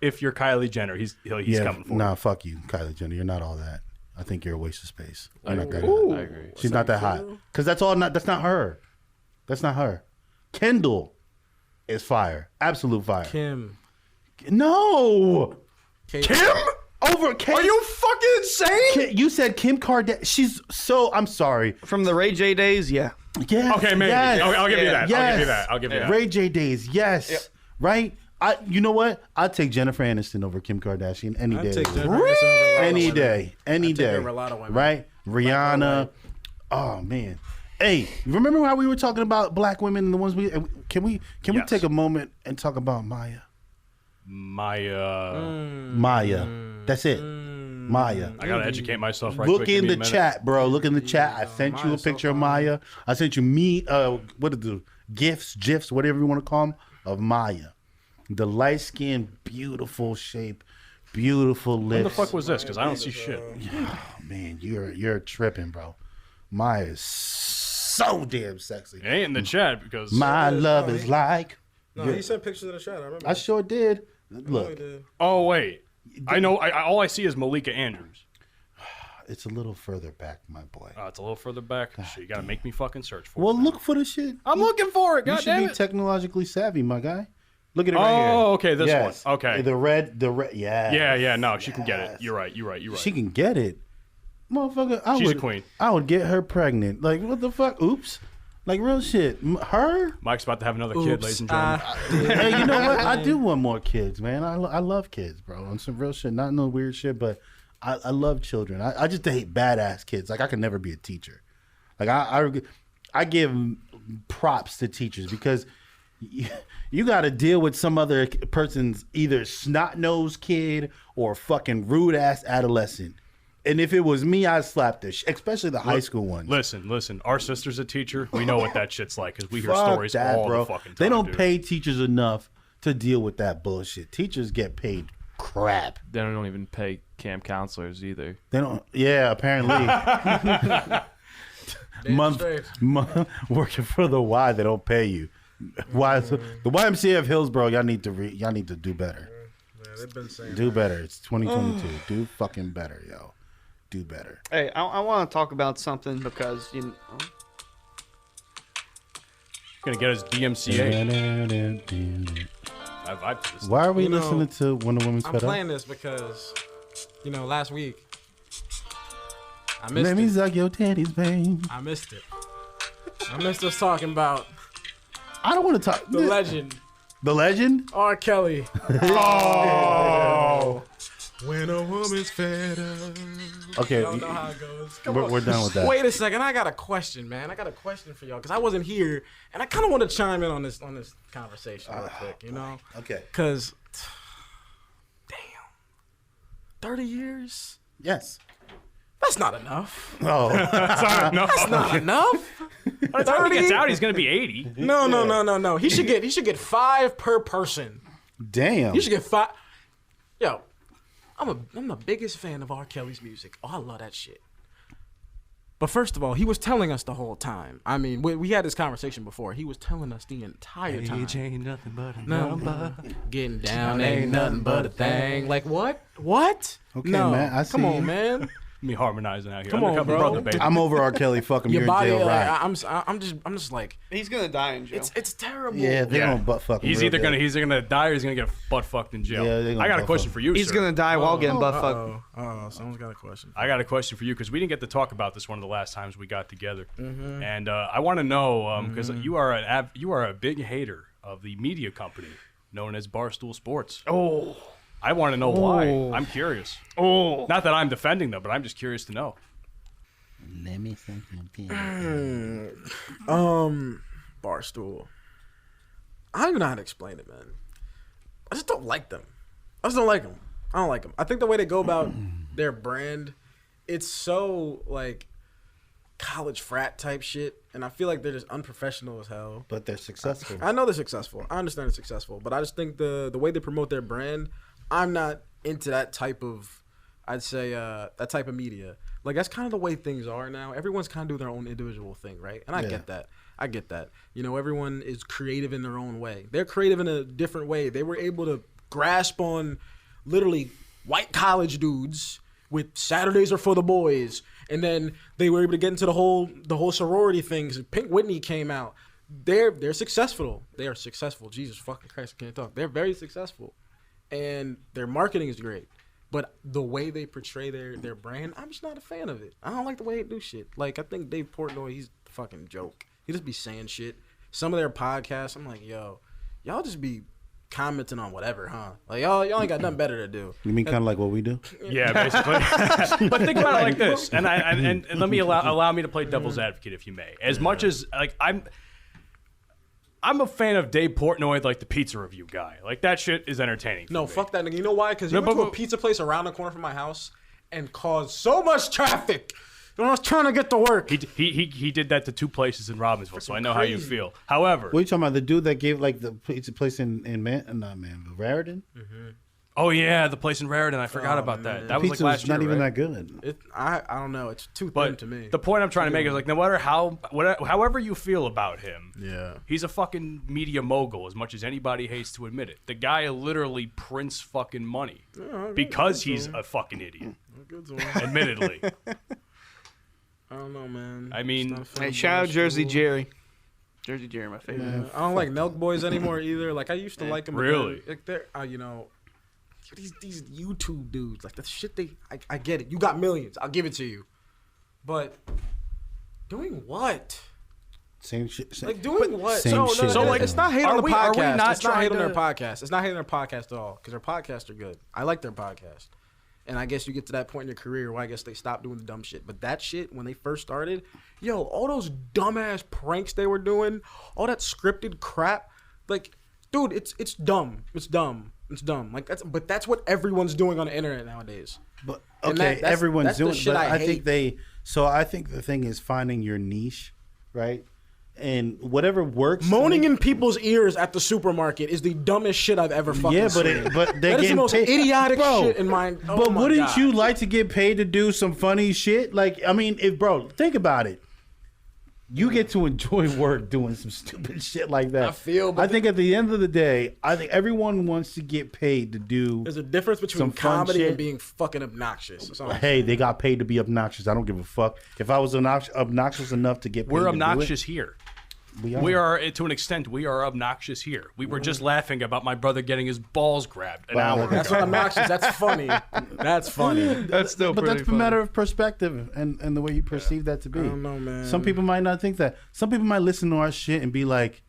if you're Kylie Jenner, he's coming for. Nah, fuck you, Kylie Jenner. You're not all that. I think you're a waste of space. You're not that I hot. agree. She's not that hot. Because that's not her. That's not her. Kendall is fire. Absolute fire. Kim. No. Kim? Over Kim? Are you fucking insane? You said Kim Kardashian. She's so. I'm sorry. From the Ray J days, yeah. Yes. Okay, maybe. Yes. I'll give you that. Yes. I'll give you that. Ray J days. Yes. Yep. Right. You know what? I'd take Jennifer Aniston over Kim Kardashian any day. Take Jennifer Aniston over any day. Any day. Over a lot of women. Right. Rihanna. Oh man. Hey, remember how we were talking about black women and the ones we can we take a moment and talk about Maya? Maya. That's it. Maya. I gotta educate myself right Look quick. in the chat, bro. Look in the chat. I sent you a picture of Maya. I sent you what are the GIFs, whatever you want to call them, of Maya. The light skin, beautiful shape, beautiful lips. What the fuck was this? Because I don't see shit. Oh, man, you're tripping, bro. Maya is so damn sexy. It ain't in the chat because my love is like. No, he sent pictures in the chat. I remember. I sure did. Look. Oh wait, I know. All I see is Malika Andrews. It's a little further back, my boy. Oh, it's a little further back. Shit, you gotta make me fucking search for it. Well, now. look for the shit. I'm looking for it. You God should damn be it. technologically savvy, my guy. Look at it right here. Oh, okay, this Yes. one. Okay. The red. Yeah. Yeah. No, she can get it. You're right. She can get it, motherfucker. She's a queen. I would get her pregnant. Like what the fuck? Oops. Like real shit. Her? Mike's about to have another kid, ladies and gentlemen. Hey, you know what? I do want more kids, man. I love kids, bro. On some real shit, not no weird shit, but I love children. I just hate badass kids. Like I could never be a teacher. Like I give props to teachers because you got to deal with some other person's either snot-nosed kid or fucking rude-ass adolescent. And if it was me, I'd slap this, especially the high school ones. Listen. Our sister's a teacher. We know what that shit's like because we hear Fuck stories that, all bro. the fucking time. They don't dude. pay teachers enough to deal with that bullshit. Teachers get paid crap. They don't even pay camp counselors either. They don't. Yeah, apparently. month working for the Y, they don't pay you. Why? The YMCA of Hillsborough, y'all need to do better. Yeah, they've been saying Do better. It's 2022. Do fucking better, yo. Do better. Hey, I want to talk about something because Gonna get his DMCA. Why are we listening to When the Women's Fed I'm Up? playing this because, last week I missed Let me it. suck your teddies, babe. I missed it. I missed us talking about I don't want to talk. the legend, The legend? R. Kelly. Oh. When a woman's fed up. Okay. You don't know how it goes. Come on. We're done with that. Wait a second. I got a question, man. I got a question for y'all because I wasn't here, and I kind of want to chime in on this conversation real quick. Okay. Because, damn, 30 years. Yes. That's not enough. Oh. That's not enough. That's not enough. By the time he gets out, he's gonna be 80. No. He should get 5 per person. Damn. He should get 5. Yo, I'm the biggest fan of R. Kelly's music. Oh, I love that shit. But first of all, he was telling us the whole time. I mean, we had this conversation before. He was telling us the entire time. Age ain't nothing but a No. number. Getting down ain't nothing but a thing. Like what? What? Okay, no. man, I see Come on, you. man. Me harmonizing out here. Come on, Undercover bro. brother, baby. I'm over R. Kelly. Fuck him. Your You're body. in jail, Like, right? I'm just like. he's gonna die in jail. It's terrible. Yeah, they're gonna butt fuck him. He's real either good. gonna die or he's gonna get butt fucked in jail. Yeah, they're gonna I got a butt question fuck for you, He's sir. gonna die while getting butt fucked. Someone's got a question. I got a question for you because we didn't get to talk about this one of the last times we got together, and I want to know because you are a big hater of the media company known as Barstool Sports. Oh, I want to know why. I'm curious. oh. Not that I'm defending them, but I'm just curious to know. Let me think. Barstool. I don't even know how to explain it, man. I just don't like them. I don't like them. I think the way they go about their brand, it's so like college frat type shit, and I feel like they're just unprofessional as hell. But they're successful. I know they're successful. I understand they're successful, but I just think the way they promote their brand, I'm not into that type of, I'd say, that type of media. Like, that's kind of the way things are now. Everyone's kind of doing their own individual thing, right? And I get that. Everyone is creative in their own way. They're creative in a different way. They were able to grasp on literally white college dudes with Saturdays are for the boys. And then they were able to get into the whole sorority things. Pink Whitney came out. They're successful. They are successful. Jesus fucking Christ, I can't talk. They're very successful. And their marketing is great. But the way they portray their brand, I'm just not a fan of it. I don't like the way they do shit. Like, I think Dave Portnoy, he's a fucking joke. He just be saying shit. Some of their podcasts, I'm like, yo, y'all just be commenting on whatever, huh? Like, y'all ain't got nothing better to do. You mean kind of like what we do? Yeah, basically. But think about it like this, and let me allow me to play devil's advocate, if you may. As much as like I'm a fan of Dave Portnoy, like the pizza review guy. Like that shit is entertaining. No, fuck that nigga. You know why? Because he No, went to a but- pizza place around the corner from my house and caused so much traffic. When I was trying to get to work. He did that to 2 places in Robbinsville, so I know how you feel. However, What are you talking about? The dude that gave like the pizza place in Raritan? oh yeah, the place in Raritan, I forgot about that. That was like Pizza last was year, not even right? that good. I don't know. It's too thin But to me. the point I'm trying to make is like, no matter however you feel about him, Yeah. he's a fucking media mogul. As much as anybody hates to admit it, the guy literally prints fucking money because he's a fucking idiot. good to him. Admittedly. I don't know, man. I mean, hey, shout out Jersey Jerry. Jersey Jerry, my favorite. Yeah, I don't like Nelk Boys anymore either. Like I used to like them. Really? Like they're these YouTube dudes. Like the shit I get it. You got millions. I'll give it to you. But doing what? Same shit. Like doing what? Same shit. So like, it's not hate on the podcast. It's not hate on their to- podcast. It's not hate on their podcast at all because their podcasts are good. I like their podcast. And I guess you get to that point in your career where I guess they stop doing the dumb shit. But that shit, when they first started, all those dumbass pranks they were doing, all that scripted crap, like, dude, it's dumb. It's dumb. Like that's what everyone's doing on the internet nowadays. But And okay, that's everyone's the doing. shit But I I think hate. I think the thing is finding your niche, right? And whatever works. Moaning in people's ears at the supermarket is the dumbest shit I've ever fucking seen. but they're that is the getting most paid. idiotic Bro, shit in mind. Oh but my wouldn't God. you like to get paid to do some funny shit? Like, I mean, think about it. You get to enjoy work doing some stupid shit like that. I think at the end of the day, I think everyone wants to get paid to do. There's a difference between some fun comedy shit. and being fucking obnoxious. That's all I'm Hey, they got paid to be obnoxious. I don't give a fuck. If I was obnoxious enough to get paid, we're to obnoxious do it, here. We are, to an extent, we are obnoxious here. We were just laughing about my brother getting his balls grabbed an hour ago. That's not obnoxious. That's funny. That's funny. That's still But pretty that's a matter of perspective and the way you perceive that to be. I don't know, man. Some people might not think that. Some people might listen to our shit and be like,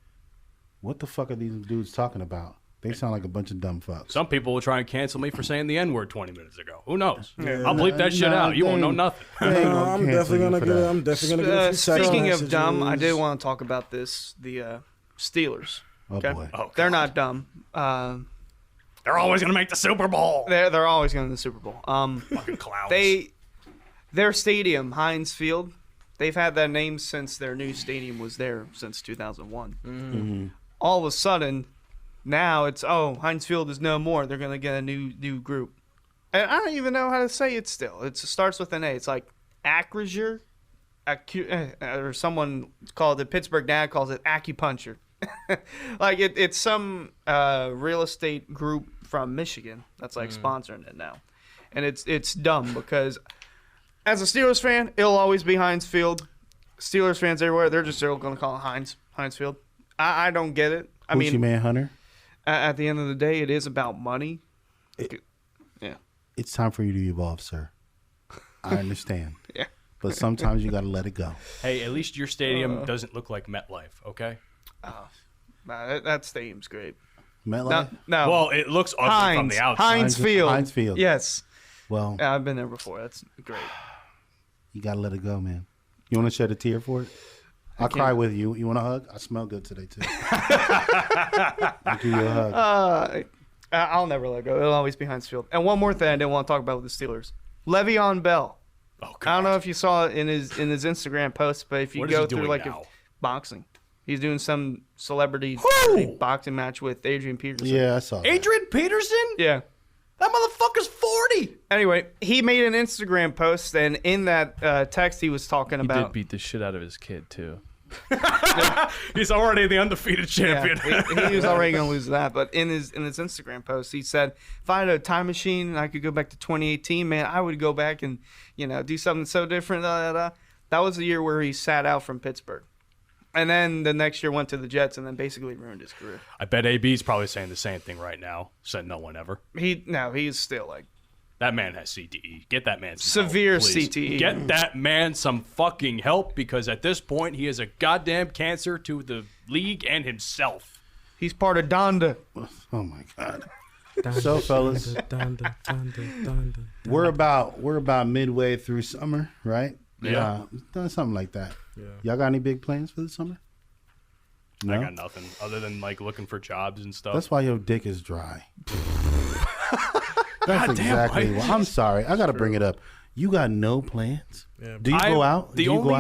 what the fuck are these dudes talking about? They sound like a bunch of dumb fucks. Some people will try and cancel me for saying the N-word 20 minutes ago. Who knows? I'll bleep that shit out. You won't know nothing. I'm definitely gonna get. I'm definitely gonna get. a few text Speaking of messages. dumb, I did want to talk about this. The Steelers. Oh, boy. Oh, They're God. not dumb. They're always going to make the Super Bowl. They're always going to the Super Bowl. Fucking clowns. Their stadium, Heinz Field, they've had that name since their new stadium was there since 2001. Mm-hmm. All of a sudden, now it's Heinz Field is no more. They're going to get a new group, and I don't even know how to say it. Still, it starts with an A. It's like Acrisure, or someone called it. Pittsburgh Dad calls it acupuncture. Like it's some real estate group from Michigan that's like sponsoring it now, and it's dumb because as a Steelers fan, it'll always be Heinz Field. Steelers fans everywhere, they're just still going to call it Heinz Field. I don't get it. I Hoochie mean, Man Hunter, at the end of the day, it is about money. Yeah. it's time for you to evolve, sir. I understand. Yeah. But sometimes you got to let it go. Hey, at least your stadium doesn't look like MetLife, okay? Nah, that stadium's great. MetLife? No. Well, it looks ugly from the outside. Heinz Field. Heinz Field. Yes. Well, Yeah, I've been there before. That's great. you got to let it go, man. You want to shed a tear for it? I'll cry with you. You want a hug? I smell good today, too. I'll give you a hug. I'll never let go. It'll always be Heinz Field. And one more thing I didn't want to talk about with the Steelers. Le'Veon Bell. Oh, I don't know if you saw it in his Instagram post, but if you What is go he through doing like now? boxing, he's doing some celebrity boxing match with Adrian Peterson. Yeah, I saw that. Adrian Peterson? Yeah. That motherfucker's 40. Anyway, he made an Instagram post, and in that text, he was talking He about. did beat the shit out of his kid too. He's already the undefeated champion. Yeah, he was already going to lose that, but in his Instagram post, he said, "If I had a time machine and I could go back to 2018, man, I would go back and do something so different." That was the year where he sat out from Pittsburgh, and then the next year went to the Jets, and then basically ruined his career. I bet AB's probably saying the same thing right now. Said no one ever. He's still like That man has CTE. Get that man some Severe help, please. CTE. Get that man some fucking help because at this point he is a goddamn cancer to the league and himself. He's part of Donda. Oh, my God. So, fellas, we're about midway through summer, right? Yeah. Done something like that. Yeah. Y'all got any big plans for the summer? No? I got nothing other than like looking for jobs and stuff. That's why your dick is dry. That's God damn exactly right. why. I'm sorry. I got to bring it up. You got no plans? Do you go out? Do you go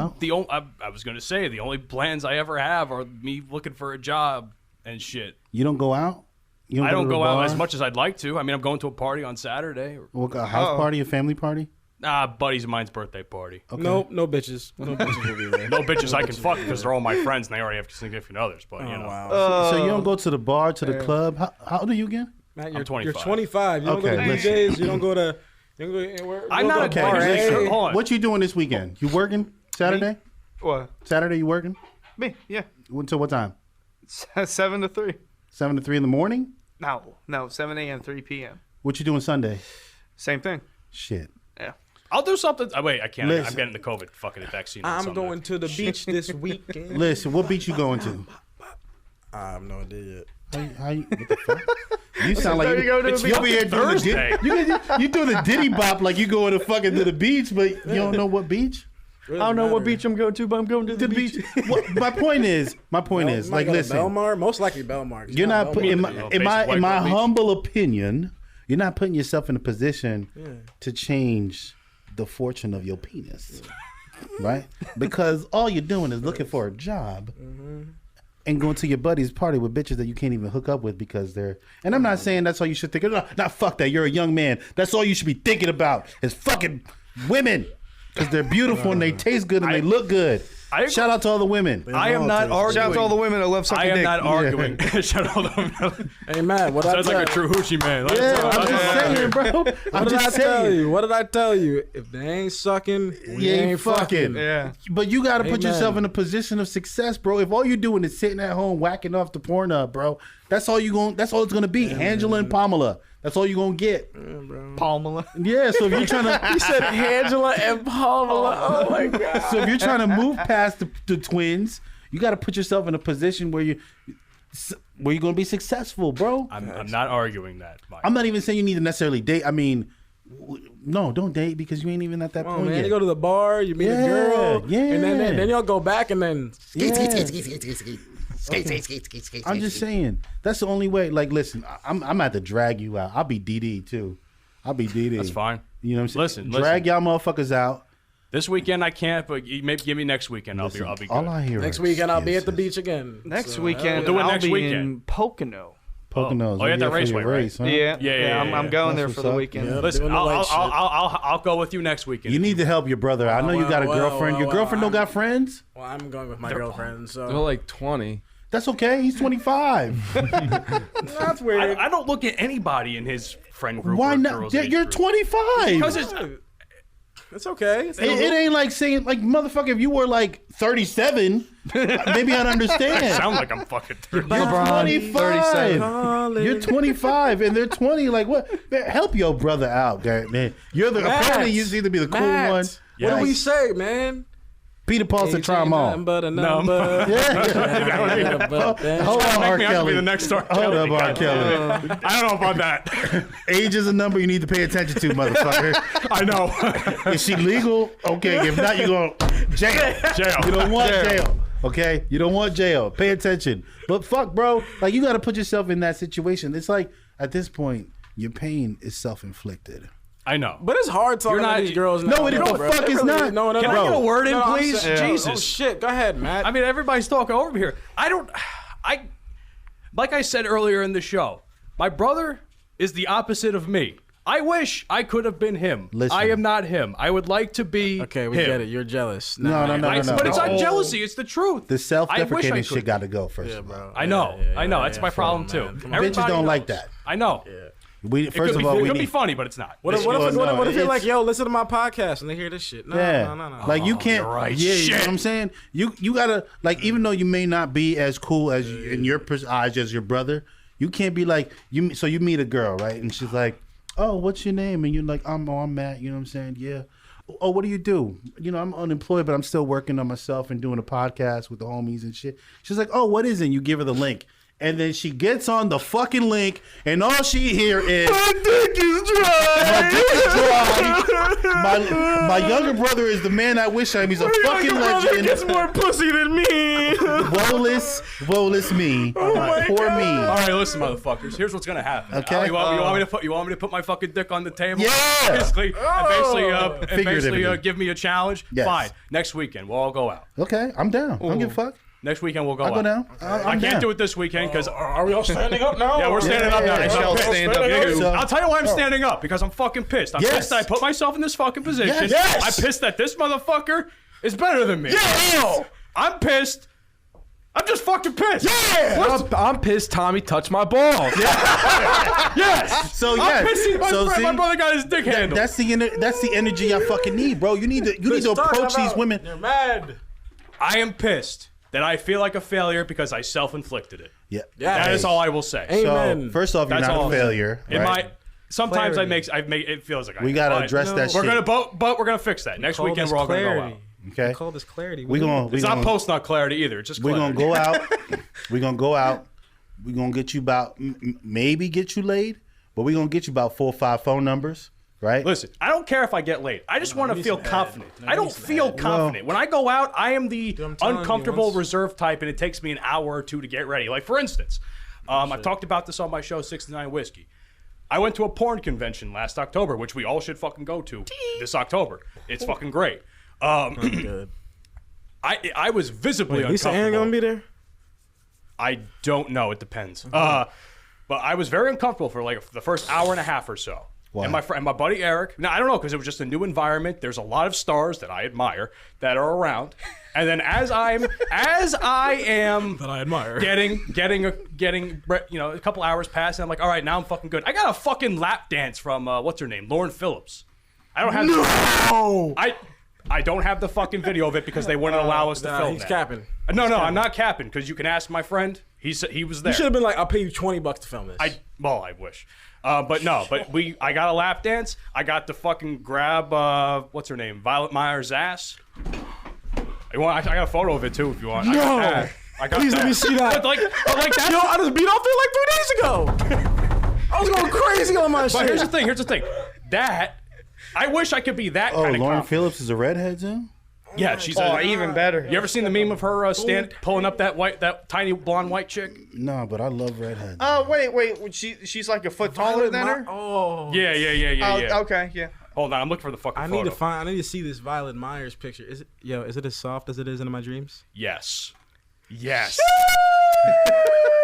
out? I was going to say the only plans I ever have are me looking for a job and shit. You don't go out? You I go don't to the go out bar? as much as I'd like to. I mean, I'm going to a party on Saturday. What, a house party, a family party? Buddies of mine's birthday party. Okay. Nope, no bitches. No bitches will be there. No bitches I can fuck because they're all my friends and they already have significant others. But Wow. So you don't go to the bar, to the club? How old are you again? Matt, I'm you're 25. 25. You don't Okay, go to listen. DJs. You don't go to I'm not Okay, a listen, hold on. what you doing this weekend? You working Saturday? What? Saturday you working? Me? Yeah. Until what time? 7 to 3. 7 to 3 in the morning? No. 7 a.m. 3 p.m. What you doing Sunday? Same thing. Shit. Yeah. I'll do something. Oh, wait, I can't. Listen. I'm getting the COVID fucking vaccine. on I'm Sunday. going to the beach this weekend. Listen, what beach you going to? I have no idea yet. How you what the fuck? You sound like you go to the beach. you be here doing the Thursday. you doing the Diddy bop like you going to fucking to the beach, but you don't know what beach? I don't know what beach I'm going to, but I'm going to the beach. Well, my point is, like, listen, Belmar, most likely Belmar. you're not putting in my White Girl Beach. humble opinion, you're not putting yourself in a position to change the fortune of your penis, right? Because all you're doing is looking for a job. And going to your buddy's party with bitches that you can't even hook up with because they're. And I'm not saying that's all you should think. No, not fuck that. You're a young man. That's all you should be thinking about is fucking women because they're beautiful and they taste good and they look good. Shout out to all the women. I am not arguing. Shout out to all the women that love sucking I am dick. not arguing. Shout out to all the women. Hey, Matt, what I Sounds tell like a true hoochie man. Yeah, I'm just saying, bro. I'm What did I just tell saying. you? What did I tell you? If they ain't sucking, we You ain't fucking. Yeah. But you got to put Amen. yourself in a position of success, bro. If all you're doing is sitting at home whacking off the Pornhub, bro, that's all it's gonna be. Angela and Pamela. That's all you're gonna get. Pamela. Yeah. So if you're trying to, You said Angela and Pamela. Oh my god. so if you're trying to move past the twins, you got to put yourself in a position where you're gonna be successful, bro. I'm not arguing that. Mike. I'm not even saying you need to necessarily date. I mean, no, don't date because you ain't even at that Oh point man, yet. you go to the bar, you meet a girl, yeah. and then y'all go back and then I'm just saying that's the only way. Like, listen, I'm gonna have to drag you out. I'll be DD too. I'll be DD. That's fine. You know what I'm saying? Listen. Drag y'all motherfuckers out. This weekend I can't, but maybe give me next weekend. Listen, I'll be good. all I hear next are weekend I'll be at the excuses. beach again. Next So, weekend, We'll do it I'll next be weekend. in Pocono. Poconos. Oh, yeah, that for raceway, your right? race, huh? Yeah. I'm going there That's for what's the up. weekend. Yeah. Listen, Doing the white shit. I'll go with you next weekend. You need to help your brother out. I know you got a girlfriend. Your girlfriend don't got friends? Well, I'm going with my girlfriend, so They're like 20. That's okay. He's 25. that's weird. I don't look at anybody in his friend group. Why or not? girls' You're age group. 25. Because it's It's okay. It ain't like saying, like, motherfucker, if you were like 37, maybe I'd understand. sound like I'm fucking 30. You're 25. Calling. You're 25 and they're 20. Like, what? Man, help your brother out, man. You're the apparently you seem to be the cool Matt, one. What do we say, man? Peter Paul's to try them all. Nothing but a number. Hold on, R. Make me out to be Kelly. the next R. Hold Kelly. up, R. Kelly. I don't know about that. Age is a number you need to pay attention to, motherfucker. I know. Is she legal? Okay, if not, you go jail. Jail. You don't want jail. Okay, you don't want jail. Pay attention. But fuck, bro. Like, you got to put yourself in that situation. It's like at this point, your pain is self-inflicted. I know. But it's hard talking You're not- to these girls now. No, it bro, the bro. fuck It is really- not. No, Can I get a word in, I'm please? saying- Jesus. Oh, shit. Go ahead, Matt. I mean, everybody's talking over here. Like I said earlier in the show, my brother is the opposite of me. I wish I could have been him. Listen. I am not him. I would like to be Okay, we him. get it. You're jealous. No. But it's not jealousy. It's the truth. The I wish self-deprecating I shit could. got to go first of all. I know. I know. That's my problem, too. man. Come on. Everybody Bitches don't knows. like that. I know. We first of all, it we could be need. funny, but it's not. What if Well, no, you're it's- like, yo, listen to my podcast and they hear this shit? No, Yeah, no. like you can't. you're right. Yeah, you know Shit. what I'm saying. You gotta like, even though you may not be as cool as in your eyes as your brother, you can't be like you. So you meet a girl, right? And she's like, "Oh, what's your name?" And you're like, I'm Matt. You know what I'm saying? Yeah. Oh, what do you do? You know, I'm unemployed, but I'm still working on myself and doing a podcast with the homies and shit. She's like, "Oh, what is it?" You give her the link. And then she gets on the fucking link, and all she hear is my dick is dry. My younger brother is the man I wish I am. He's a fucking legend. Gets more pussy than me. Woe is me. Poor me. All right, listen, motherfuckers. Here's what's gonna happen. Okay. You want me to put my fucking dick on the table? Yeah. Basically, Figuratively. give me a challenge. Yes. Fine. Next weekend, we'll all go out. Okay, I'm down. I don't give a fuck. Next weekend, we'll go I'll out. go down. I I'm can't down. do it this weekend because. Are we all standing up now? Yeah, we're standing up now. yeah, because yeah. I'm Shall pissed. stand up too. So- I'll tell you why I'm standing up, because I'm fucking pissed. I'm Yes. pissed that I put myself in this fucking position. Yes. I'm pissed that this motherfucker is better than me. Yes. I'm pissed I'm just fucking pissed. Yeah. I'm pissed Tommy touched my balls. Yes. So yeah, I'm pissed my see, brother got his dick handled. that's the energy I fucking need, bro. You need to approach these women. They're mad. I am pissed that I feel like a failure because I self-inflicted it. Yeah. That is all I will say. Amen. So first off, you're That's not all a failure. In right? my sometimes Clarity. I make it feels like We gotta address that We're shit. but we're gonna fix that. Next Call weekend this we're all gonna go clarity. out. Okay. We call this clarity. We gonna It's not post not clarity either. It's just We're clarity. gonna go out. We're gonna go out. We're gonna get you about maybe get you laid, but we're gonna get you about 4 or 5 phone numbers, right? Listen, I don't care if I get laid. I just want to feel confident. I don't feel confident. When I go out, I am the I'm telling you, uncomfortable once- reserve type, and it takes me an hour or two to get ready. Like, for instance, I've talked about this on my show, 69 Whiskey. I went to a porn convention last October, which we all should fucking go to this October. It's fucking great. Good. I was visibly Lisa uncomfortable. Ann gonna be there? I don't know. It depends. But I was very uncomfortable for like the first hour and a half or so. Why? And my buddy Eric. Now I don't know because it was just a new environment. There's a lot of stars that I admire that are around. And then as I am That I admire. getting a couple hours pass, and I'm like, all right, now I'm fucking good. I got a fucking lap dance from what's her name, Lauren Phillips. I don't have I don't have the fucking video of it because they wouldn't allow us to film He's that. capping. No, I'm not capping because you can ask my friend. He was there. You should have been like, I'll pay you $20 to film this. I wish. But no, I got a lap dance. I got to fucking grab what's her name, Violet Meyer's ass. I got a photo of it too if you want. No. I got Please that. let me see that. But like that's, Yo, I just beat off there like 3 days ago. I was going crazy on my shit. But here's the thing. That I wish I could be that Oh, kind of Lauren confident. Phillips is a redhead too. Yeah, she's even better. You ever seen the meme of her pulling up that tiny blonde white chick? No, but I love redheads. Oh, wait. She's like a foot taller than her? Oh. Yeah. Okay, yeah. Hold on, I'm looking for the fucking I photo. need to see this Violet Myers picture. Is it as soft as it is in my dreams? Yes.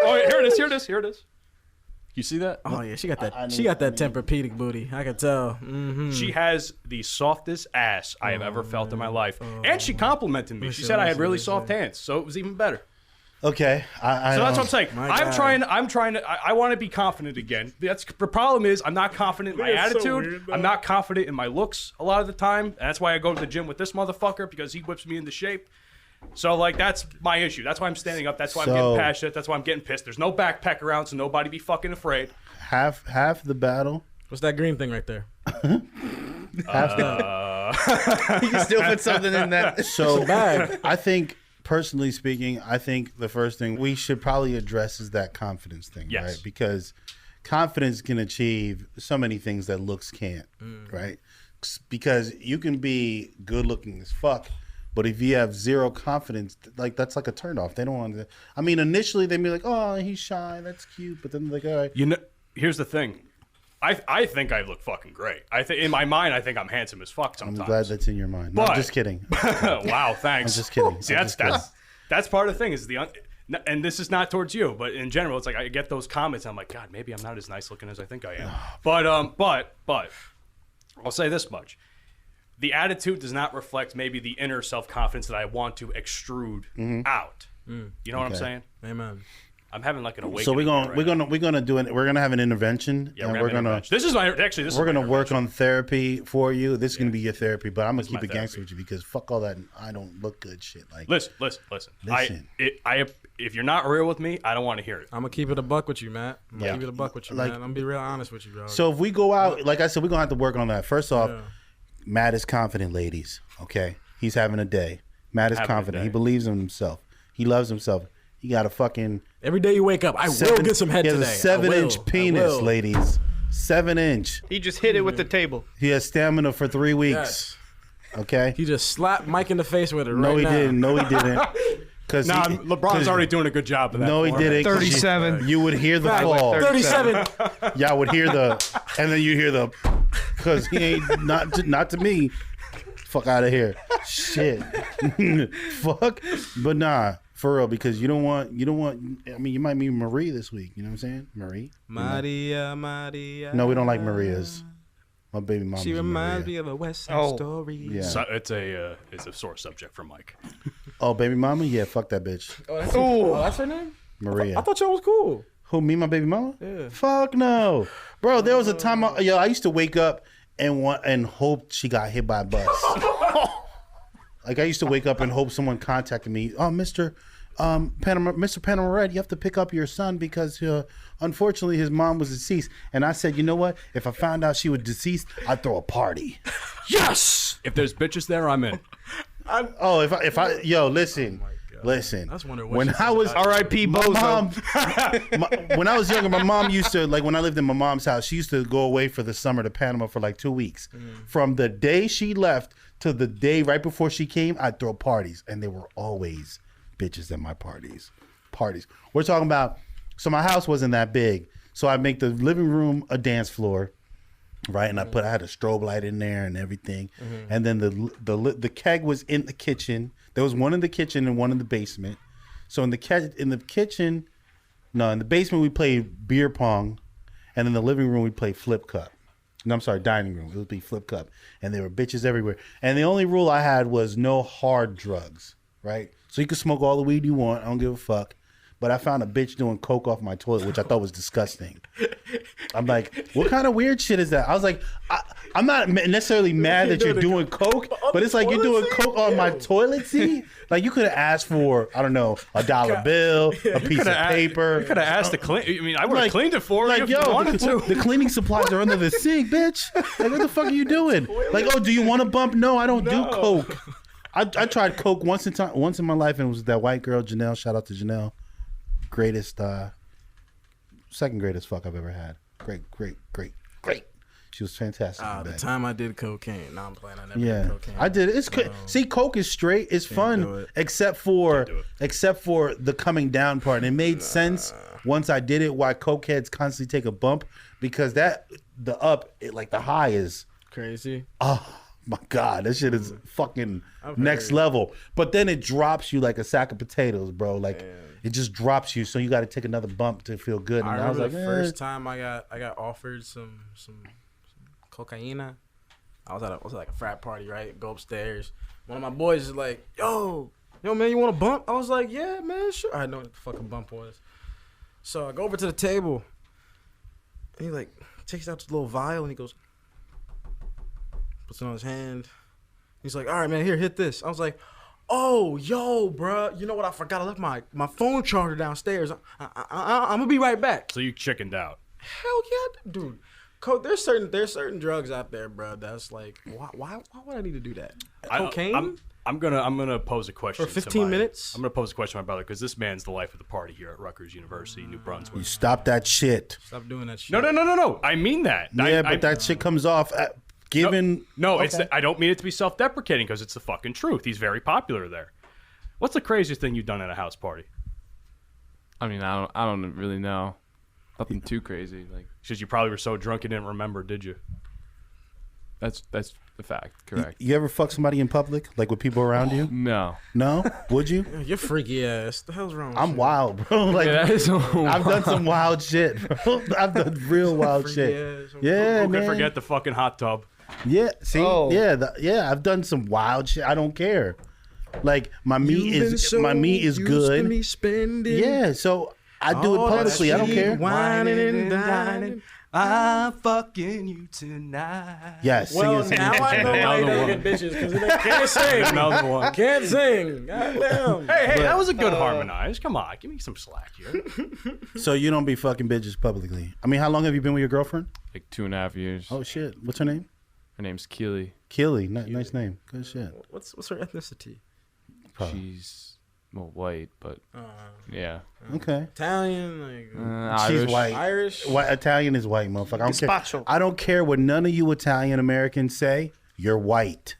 Oh, here it is. You see that? Oh yeah, she got that. She got that Tempur-Pedic booty. I can tell. Mm-hmm. She has the softest ass I have ever felt in my life. And she complimented me. She said I had really soft hands, so it was even better. Okay, So that's what I'm saying. I'm trying to. I want to be confident again. The problem is I'm not confident in my attitude. I'm not confident in my looks a lot of the time. And that's why I go to the gym with this motherfucker because he whips me into shape. So like that's my issue. That's why I'm standing up. That's why I'm getting passionate. That's why I'm getting pissed. There's no backpack around, so nobody be fucking afraid. Half the battle. What's that green thing right there? You can still put something in that. So I think, personally speaking, I think the first thing we should probably address is that confidence thing, Yes. right? Because confidence can achieve so many things that looks can't, right? Because you can be good looking as fuck, but if you have zero confidence, like that's like a turnoff. They don't want to. I mean, initially they'd be like, "Oh, he's shy, that's cute," but then they're like, "All right." You know, here's the thing. I think I look fucking great. I think in my mind, I think I'm handsome as fuck sometimes. I'm glad that's in your mind. No, But- I'm just kidding. Wow, thanks. I'm just kidding. See, that's part of the thing is and this is not towards you, but in general, it's like I get those comments. And I'm like, God, maybe I'm not as nice looking as I think I am. But I'll say this much: the attitude does not reflect maybe the inner self confidence that I want to extrude out. You know what I'm saying? Amen. I'm having like an awakening. So we're gonna have an intervention, Yeah, and we're gonna This is my actually. we're gonna work on therapy for you. This is gonna be your therapy, but I'm gonna keep my it gangster with you because fuck all that. I don't look good shit. Like Listen. If you're not real with me, I don't want to hear it. I'm gonna keep it a buck with you, Matt. I'm gonna Yeah. keep it a buck with you, Like- man. I'm gonna be real honest with you, bro. So if we go out, like I said, we're gonna have to work on that. First off, Matt is confident, ladies. Okay, he's having a day. Matt is Having a confident. day. He believes in himself. He loves himself. He got a fucking every day you wake up, I will get some head he has today. a 7-inch penis, ladies. 7-inch. He just hit it with the table. He has stamina for 3 weeks. Yes. Okay. He just slapped Mike in the face with it. No, right he now. didn't. No, he didn't. Because LeBron's already doing a good job of that. No, he didn't. 37. You would hear the fall. 37. Y'all would hear and then you hear because he ain't not to me. Fuck out of here. Shit. Fuck. But nah, for real, because you don't want. I mean, you might meet Marie this week. You know what I'm saying, Marie. Maria. No, we don't like Marias. My baby mama. She reminds me of a West Side Story. Yeah. So it's a sore subject for Mike. Oh, baby mama? Yeah, fuck that bitch. That's her name? Maria. I thought y'all was cool. Who, me, my baby mama? Yeah. Fuck no. Bro, there was a time, I used to wake up and hope she got hit by a bus. Like, I used to wake up and hope someone contacted me. Oh, Mr. Panama Red, you have to pick up your son because unfortunately his mom was deceased. And I said, you know what? If I found out she was deceased, I'd throw a party. Yes! If there's bitches there, I'm in. Listen. Listen, I was wondering when I was R.I.P. Bozo. When I was younger, my mom used to, like, when I lived in my mom's house, she used to go away for the summer to Panama for like 2 weeks. From the day she left to the day right before she came, I'd throw parties, and there were always bitches at my parties. We're talking about, so my house wasn't that big, so I'd make the living room a dance floor, right? And I had a strobe light in there and everything, and then the keg was in the kitchen. There was one in the kitchen and one in the basement. So in the basement we played beer pong, and in the living room we played flip cup. No, I'm sorry, dining room. It would be flip cup, and there were bitches everywhere. And the only rule I had was no hard drugs, right? So you can smoke all the weed you want. I don't give a fuck. But I found a bitch doing coke off my toilet, which I thought was disgusting. I'm like, what kind of weird shit is that? I was like, I'm not necessarily mad that you're doing coke, but it's like you're doing coke on my toilet seat. Like, you could have asked for, I don't know, a $1 bill, a piece of paper. You could have asked to clean. I mean, I would have cleaned it for you if you wanted to. The cleaning supplies are under the sink, bitch. Like, what the fuck are you doing? Like, oh, do you want a bump? No, I don't do coke. I tried coke once in my life, and it was that white girl, Janelle. Shout out to Janelle. Second greatest fuck I've ever had. Great. She was fantastic. The time I did cocaine. No, I'm playing. I never did cocaine. I did. See, coke is straight. It's fun, except for the coming down part. And it made sense once I did it. Why cokeheads constantly take a bump, because the high is crazy. Oh my god, that shit is fucking next level. But then it drops you like a sack of potatoes, bro. Like, it just drops you, so you got to take another bump to feel good. And I was like, the first time I got offered some cocaine. I was at like a frat party, right? Go upstairs. One of my boys is like, yo man, you want a bump? I was like, yeah, man, sure. I know what the fucking bump was. So I go over to the table, and he like takes out this little vial, and he goes, puts it on his hand. He's like, all right, man, here, hit this. I was like, oh, yo, bro, you know what? I forgot. I left my phone charger downstairs. I'm gonna be right back. So you chickened out? Hell yeah, dude. There's certain drugs out there, bro. That's like, why would I need to do that? Cocaine. I'm gonna pose a question for 15 minutes. I'm gonna pose a question to my brother, because this man's the life of the party here at Rutgers University, New Brunswick. You stop that shit. Stop doing that shit. No. I mean that. Yeah, but that shit comes off. No, okay. I don't mean it to be self-deprecating, because it's the fucking truth. He's very popular there. What's the craziest thing you've done at a house party? I mean, I don't really know. Nothing too crazy. Like, because you probably were so drunk you didn't remember, did you? That's the fact. Correct. You ever fuck somebody in public, like with people around you? No. Would you? You're freaky ass. The hell's wrong with I'm wild, bro. Like, that is I've done some wild shit, bro. I've done real wild shit. Yeah, Who man. could forget the fucking hot tub? Yeah. See. Oh. Yeah. I've done some wild shit. I don't care. Like, my meat is good. Yeah. So I do it publicly. I don't care. Whining and dining. I'm fucking you tonight. Yes. Well, now I know why you don't get bitches, because they can't sing. Another one. Can't sing. Goddamn. Hey, that was a good harmonize. Come on, give me some slack here. So you don't be fucking bitches publicly. I mean, how long have you been with your girlfriend? Like 2.5 years. Oh shit. What's her name? Her name's Keely. Keely. Nice name. Good shit. What's her ethnicity? She's white, but yeah. Okay. Italian, like she's Irish. white. Irish. White Italian is white, motherfucker. I don't care what none of you Italian Americans say. You're white.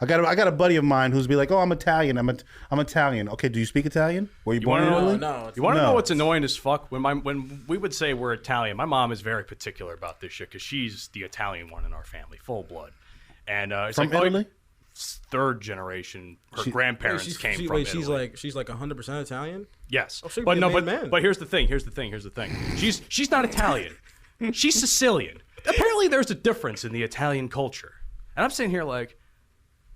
I got a buddy of mine who's be like, "Oh, I'm Italian. I'm Italian." Okay, do you speak Italian? Were you born in Italy? No. You want to know what's annoying as fuck? When we would say we're Italian, my mom is very particular about this shit, because she's the Italian one in our family, full blood. And it's from like, Italy? Third generation. Her grandparents came from Italy. She's like 100% Italian. Yes, Oh, but here's the thing. She's not Italian. She's Sicilian. Apparently, there's a difference in the Italian culture. And I'm sitting here like,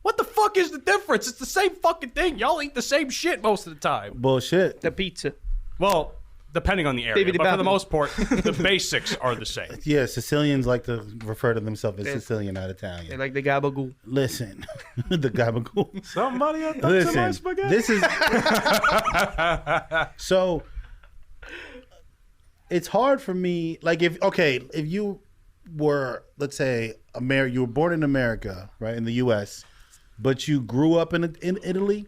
What the fuck is the difference? It's the same fucking thing. Y'all eat the same shit most of the time. Bullshit. The pizza. Well, depending on the area, Bibbidi but for the bobbidi. most part, the basics are the same. Yeah, Sicilians like to refer to themselves as Sicilian, not Italian. They like the gabagool. Listen, the gabagool. Somebody touched my Listen, spaghetti. this is so. It's hard for me. Like if you were, let's say, you were born in America, right, in the U.S., but you grew up in Italy,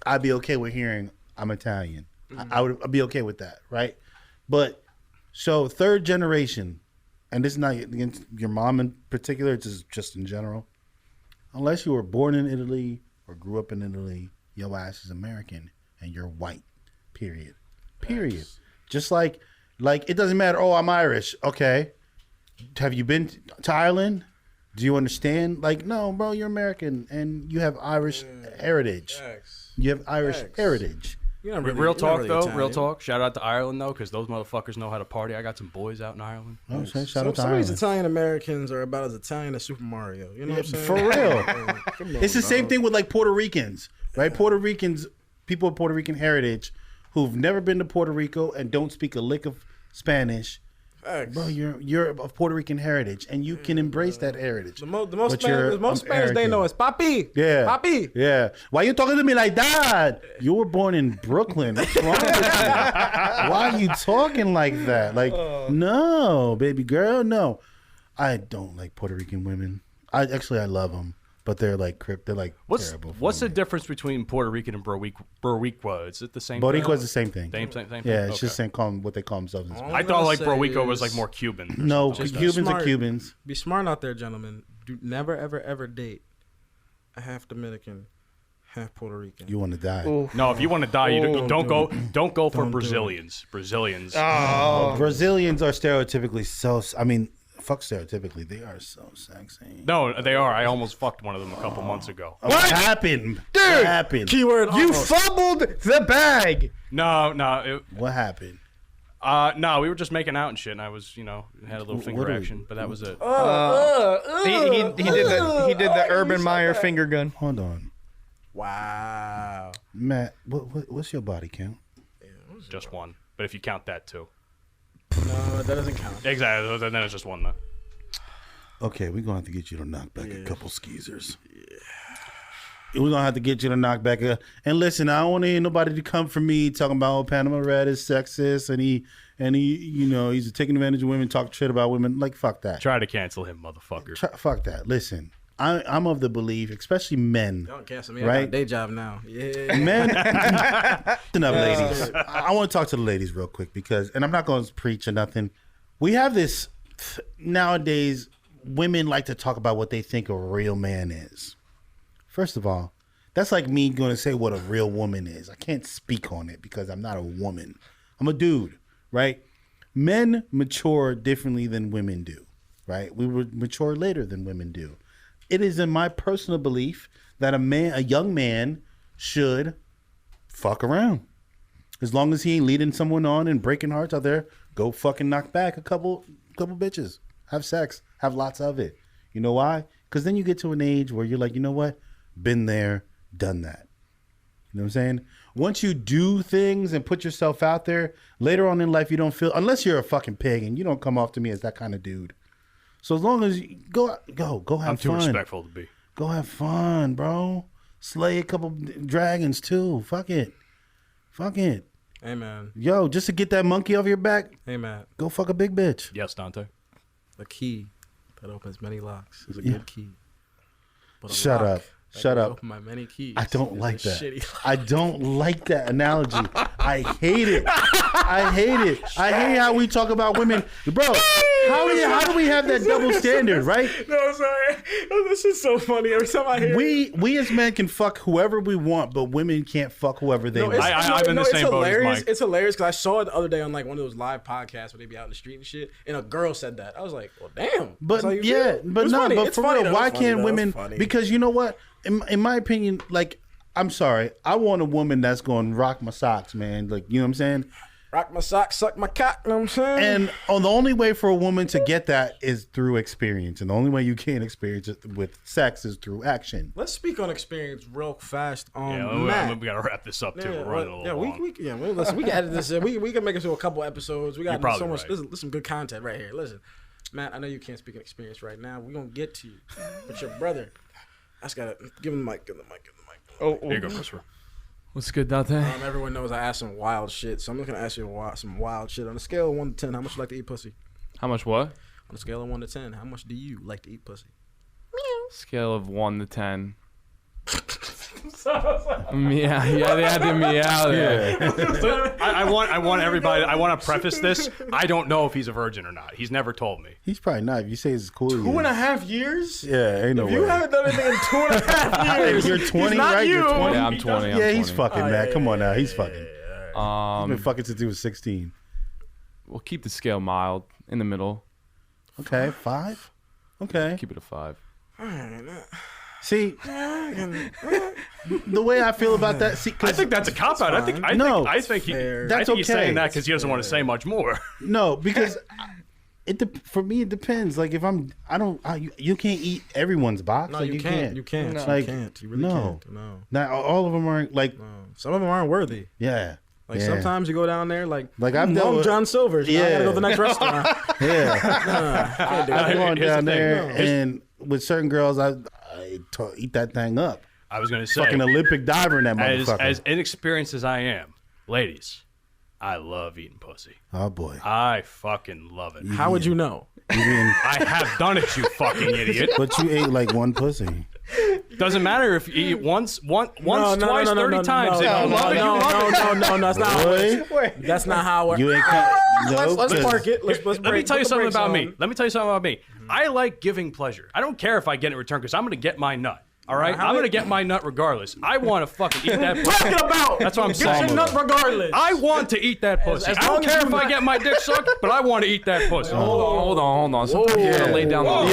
I'd be okay with hearing I'm Italian. I'd be okay with that, right? But so third generation, and this is not against your mom in particular, it's just in general. Unless you were born in Italy or grew up in Italy, your ass is American and you're white. Period. Just like it doesn't matter. Oh, I'm Irish. Okay. Have you been to Ireland? Do you understand? Like, no, bro, you're American and you have Irish heritage. You have Irish heritage. Real talk, though. Real talk. Shout out to Ireland, though, because those motherfuckers know how to party. I got some boys out in Ireland. Oh, shout out to Some of these Ireland. Italian Americans are about as Italian as Super Mario. You know what I'm saying? For real. Come on, It's the same dog. thing with like Puerto Ricans, right? Puerto Ricans, people of Puerto Rican heritage who've never been to Puerto Rico and don't speak a lick of Spanish. Facts. Bro, you're of Puerto Rican heritage and you can embrace that heritage. The most But you're Spanish they know is papi. Yeah. Papi. Yeah. Why you talking to me like that? You were born in Brooklyn. What's wrong with you? Why are you talking like that? Like, no, baby girl, no. I don't like Puerto Rican women. I love them, but they're like terrible. What's the difference between Puerto Rican and Boricua? Is it the same? Boricua thing? is the same thing. Same thing. Yeah, it's Okay. just what they call themselves in Spanish. I thought like Boricua was like more Cuban. No, Just be Cubans are smart. Cubans. Be smart out there, gentlemen. Do never, ever, ever date a half Dominican, half Puerto Rican. You want to die. No, if you want to die, you don't go for Don't do it. Brazilians. Brazilians. Brazilians are stereotypically fuck stereotypically. They are so sexy. No, they are. I almost fucked one of them a couple months ago. What happened? Dude! What happened? Keyword. You fumbled the bag. No. What happened? No, we were just making out and shit, and I was, had a little finger what are we- action, but that was it. He did the Urban Meyer finger gun. Hold on. Wow. Matt, what's your body count? Just one. But if you count that too. No, that doesn't count. Exactly. Then it's just one, though. Okay, we're going to have to get you to knock back a couple skeezers. We're going to have to get you to knock back and listen, I don't want to hear nobody to come for me talking about Panama Red is sexist and he he's taking advantage of women, talking shit about women. Like, fuck that. Try to cancel him, motherfucker. Fuck that. Listen, I'm of the belief, especially men. Don't cancel me. Right? I got a day job now. Yeah. Men, enough, ladies. I want to talk to the ladies real quick and I'm not going to preach or nothing. We have this nowadays. Women like to talk about what they think a real man is. First of all, that's like me going to say what a real woman is. I can't speak on it because I'm not a woman. I'm a dude, right? Men mature differently than women do, right? We would mature later than women do. It is in my personal belief that a young man should fuck around. As long as he ain't leading someone on and breaking hearts out there, go fucking knock back a couple bitches. Have sex. Have lots of it. You know why? Because then you get to an age where you're like, you know what? Been there, done that. You know what I'm saying? Once you do things and put yourself out there, later on in life you don't feel, unless you're a fucking pig and you don't come off to me as that kind of dude. So as long as you go have fun. I'm too respectful to be. Go have fun, bro. Slay a couple dragons too. Fuck it. Hey, man. Yo, just to get that monkey off your back, Hey, man. go fuck a big bitch. Yes, Dante. The key that opens many locks is a good key. But a Shut lock up. that Shut can up. Open my many keys I don't is like a that. shitty lock. I don't like that analogy. I hate it. I hate how we talk about women. Bro, how do we have that double standard, right? No, I'm sorry. This is so funny. Every time I hear We as men can fuck whoever we want, but women can't fuck whoever they want. I'm in the same boat as hilarious. Mike. It's hilarious because I saw it the other day on like one of those live podcasts where they be out in the street and shit, and a girl said that. I was like, well, damn. But That's how you yeah, feel? but It's no, funny. but It's for funny, real, though. why It's funny, can't though. women? It's funny. Because you know what? In my opinion, like, I'm sorry, I want a woman that's going to rock my socks, man. Like, you know what I'm saying? Rock my sock, suck my cock. You know what I'm saying? And the only way for a woman to get that is through experience. And the only way you can experience it with sex is through action. Let's speak on experience real fast. Matt. We got to wrap this up, too. We're running a little long. Listen, we can edit this in. We can make it to a couple episodes. We got so much. Right. There's some good content right here. Listen, Matt, I know you can't speak on experience right now. We're going to get to you. But your brother, I just got to give him the mic. Oh, here you go, Christopher. What's good, Dante? Everyone knows I ask some wild shit, so I'm just gonna ask you some wild shit. On a scale of 1 to 10, how much you like to eat pussy? How much what? On a scale of 1 to 10, how much do you like to eat pussy? Scale of 1 to 10. Yeah, they had to meow there. I want everybody. I want to preface this. I don't know if he's a virgin or not. He's never told me. He's probably not. If you say it's cool. 2.5 years? Yeah, ain't no way. You haven't done anything in 2.5 years. You're 20, he's not right? You. You're 20. Yeah, I'm 20. Yeah, he's fucking, man. Come on now. He's fucking. He's been fucking since he was 16. We'll keep the scale mild, in the middle. Okay, 5? Okay. Keep it a 5. See, the way I feel about that. See, I think that's a cop out. I think he's saying that because he doesn't want to say much more. No, because for me it depends. Like if you can't eat everyone's box. No, like, you can't. You can't. No. Like, you can't. You really can't. No. Not all of them aren't like. No. Some of them aren't worthy. Yeah. Like sometimes you go down there like I've dealt with John Silver's. I gotta go to the next restaurant. I'm going down there and with certain girls I eat that thing up. I was gonna say fucking Olympic diver in that motherfucker. As inexperienced as I am, ladies, I love eating pussy. Oh boy, I fucking love it. How would you know? I have done it, you fucking idiot. But you ate like one pussy. Doesn't matter if you eat once, twice, 30 times. No, that's not how it works. That's not how it works. Let's park it. Let me tell you something about me. I like giving pleasure. I don't care if I get it in return because I'm going to get my nut. All right? I'm going to get my nut regardless. I want to fucking eat that pussy. Talking about? That's what I'm saying. Get your nut regardless. I want to eat that pussy. I don't care if I get my dick sucked, but I want to eat that pussy. Hold on. Sometimes you gotta lay down the law.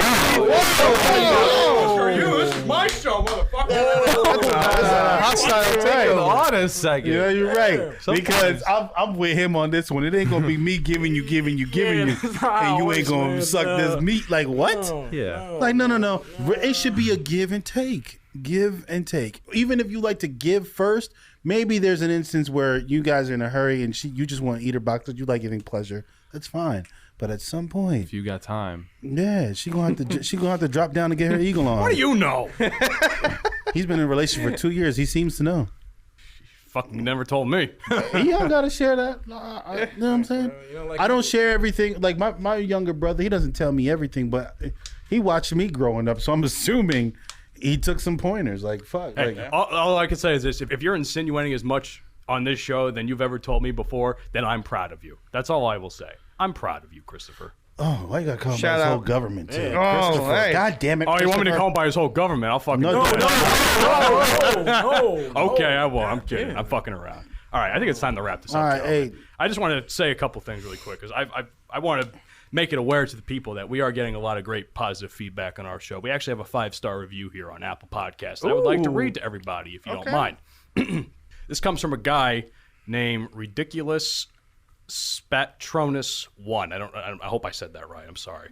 This is my show, motherfucker. On a second. Yeah, you're right. Because I'm with him on this one. It ain't gonna be me giving you, and you ain't gonna suck this meat. Like what? Yeah. Like no. It should be a give and take. Give and take. Even if you like to give first, maybe there's an instance where you guys are in a hurry and you just want to eat her box, but you like giving pleasure. That's fine. But at some point, if you got time, yeah, she gonna have to drop down to get her eagle on. What do you know? He's been in a relationship for 2 years. He seems to know. Fucking never told me. Y'all gotta share that. You know what I'm saying? I don't share everything. Like my younger brother, he doesn't tell me everything, but he watched me growing up, so I'm assuming he took some pointers. Like fuck. Hey, like, all I can say is this: if you're insinuating as much on this show than you've ever told me before, then I'm proud of you. That's all I will say. I'm proud of you, Christopher. Oh, why you gotta call him by his whole government too? Yeah. Christopher. Hey. God damn it! Oh, you want me to call him by his whole government? I'll fucking No. Okay, I will. I'm kidding. I'm fucking around. All right, I think it's time to wrap this up. All right, hey. I just want to say a couple things really quick because I want to make it aware to the people that we are getting a lot of great positive feedback on our show. We actually have a 5-star review here on Apple Podcasts that I would like to read to everybody if you don't mind. This comes from a guy named Ridiculous Spatronus 1. I hope I said that right. I'm sorry.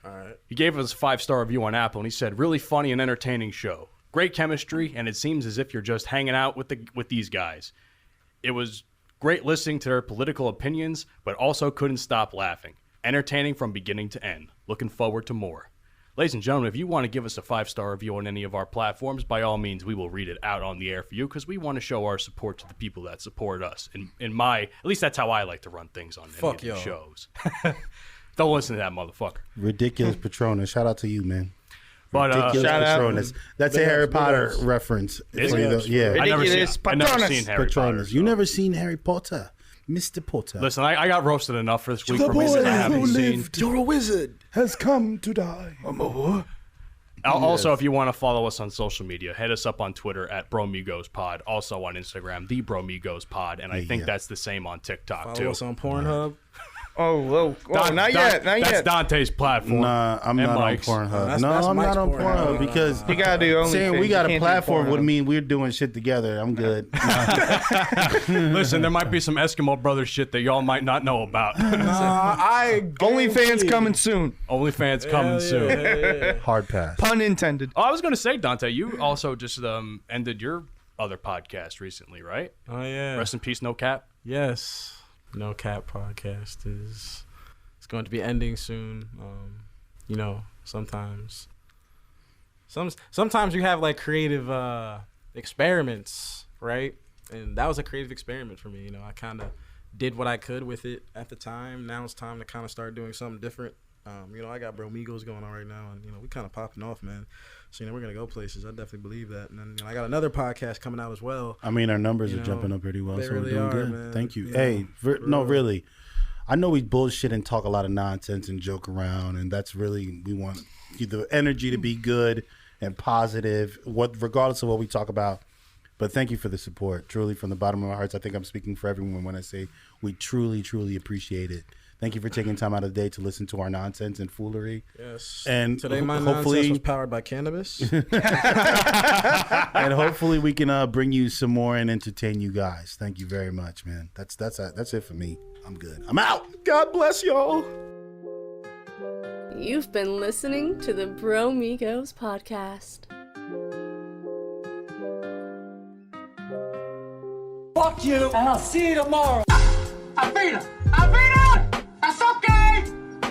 All right. He gave us a 5-star review on Apple, and he said, really funny and entertaining show. Great chemistry, and it seems as if you're just hanging out with these guys. It was great listening to their political opinions, but also couldn't stop laughing. Entertaining from beginning to end. Looking forward to more. Ladies and gentlemen, if you want to give us a 5-star review on any of our platforms, by all means, we will read it out on the air for you because we want to show our support to the people that support us. At least that's how I like to run things on any of these shows. Don't listen to that motherfucker. Ridiculous Patronus. Shout out to you, man. But Ridiculous shout out. Patronus. That's a Harry Potter reference. Is it? Yeah. I never Ridiculous seen Harry Potter. You never seen Harry Potter? Mr. Potter. Listen, I got roasted enough for this week for reasons I haven't seen. You're a wizard. Has come to die. Also, if you want to follow us on social media, hit us up on Twitter at Bromigos Pod. Also on Instagram, the Bromigos Pod, and I think that's the same on TikTok too. Follow us on Pornhub. Whoa, not yet. That's Dante's platform. Nah, I'm not Mike's. on Pornhub. That's I'm Mike's not on Pornhub. Pornhub because You gotta do OnlyFans. saying we got You a can't do platform would Pornhub. mean we're doing shit together. I'm good. Listen, there might be some Eskimo Brothers shit that y'all might not know about. OnlyFans coming soon. OnlyFans coming soon. Hard pass. Pun intended. Oh, I was going to say, Dante, you also just ended your other podcast recently, right? Oh yeah. Rest in peace, No Cap. Yes. No Cap podcast is it's going to be ending soon. You know, sometimes you have like creative experiments, right? And that was a creative experiment for me. You know, I kind of did what I could with it at the time. Now it's time to kind of start doing something different. You know, I got Bromigos going on right now, and you know, we kind of popping off, man. So you know, we're gonna go places. I definitely believe that. And then you know, I got another podcast coming out as well. I mean, our numbers are jumping up pretty well, they so really we're doing are, good. man. Thank you. Yeah, Hey, real. really. I know we bullshit and talk a lot of nonsense and joke around, and that's really we want the energy to be good and positive, regardless of what we talk about. But thank you for the support, truly, from the bottom of our hearts. I think I'm speaking for everyone when I say we truly, truly apprip it. Thank you for taking time out of the day to listen to our nonsense and foolery. Yes. And today my hopefully nonsense was powered by cannabis. and hopefully we can bring you some more and entertain you guys. Thank you very much, man. That's it for me. I'm good. I'm out. God bless y'all. You've been listening to the Bromigos podcast. Fuck you, and I'll see you tomorrow. Alvina! That's okay!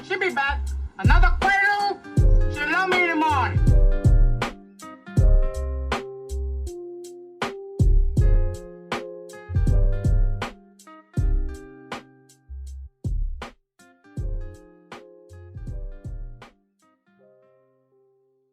She'll be back. Another cradle. She'll love me in the morning.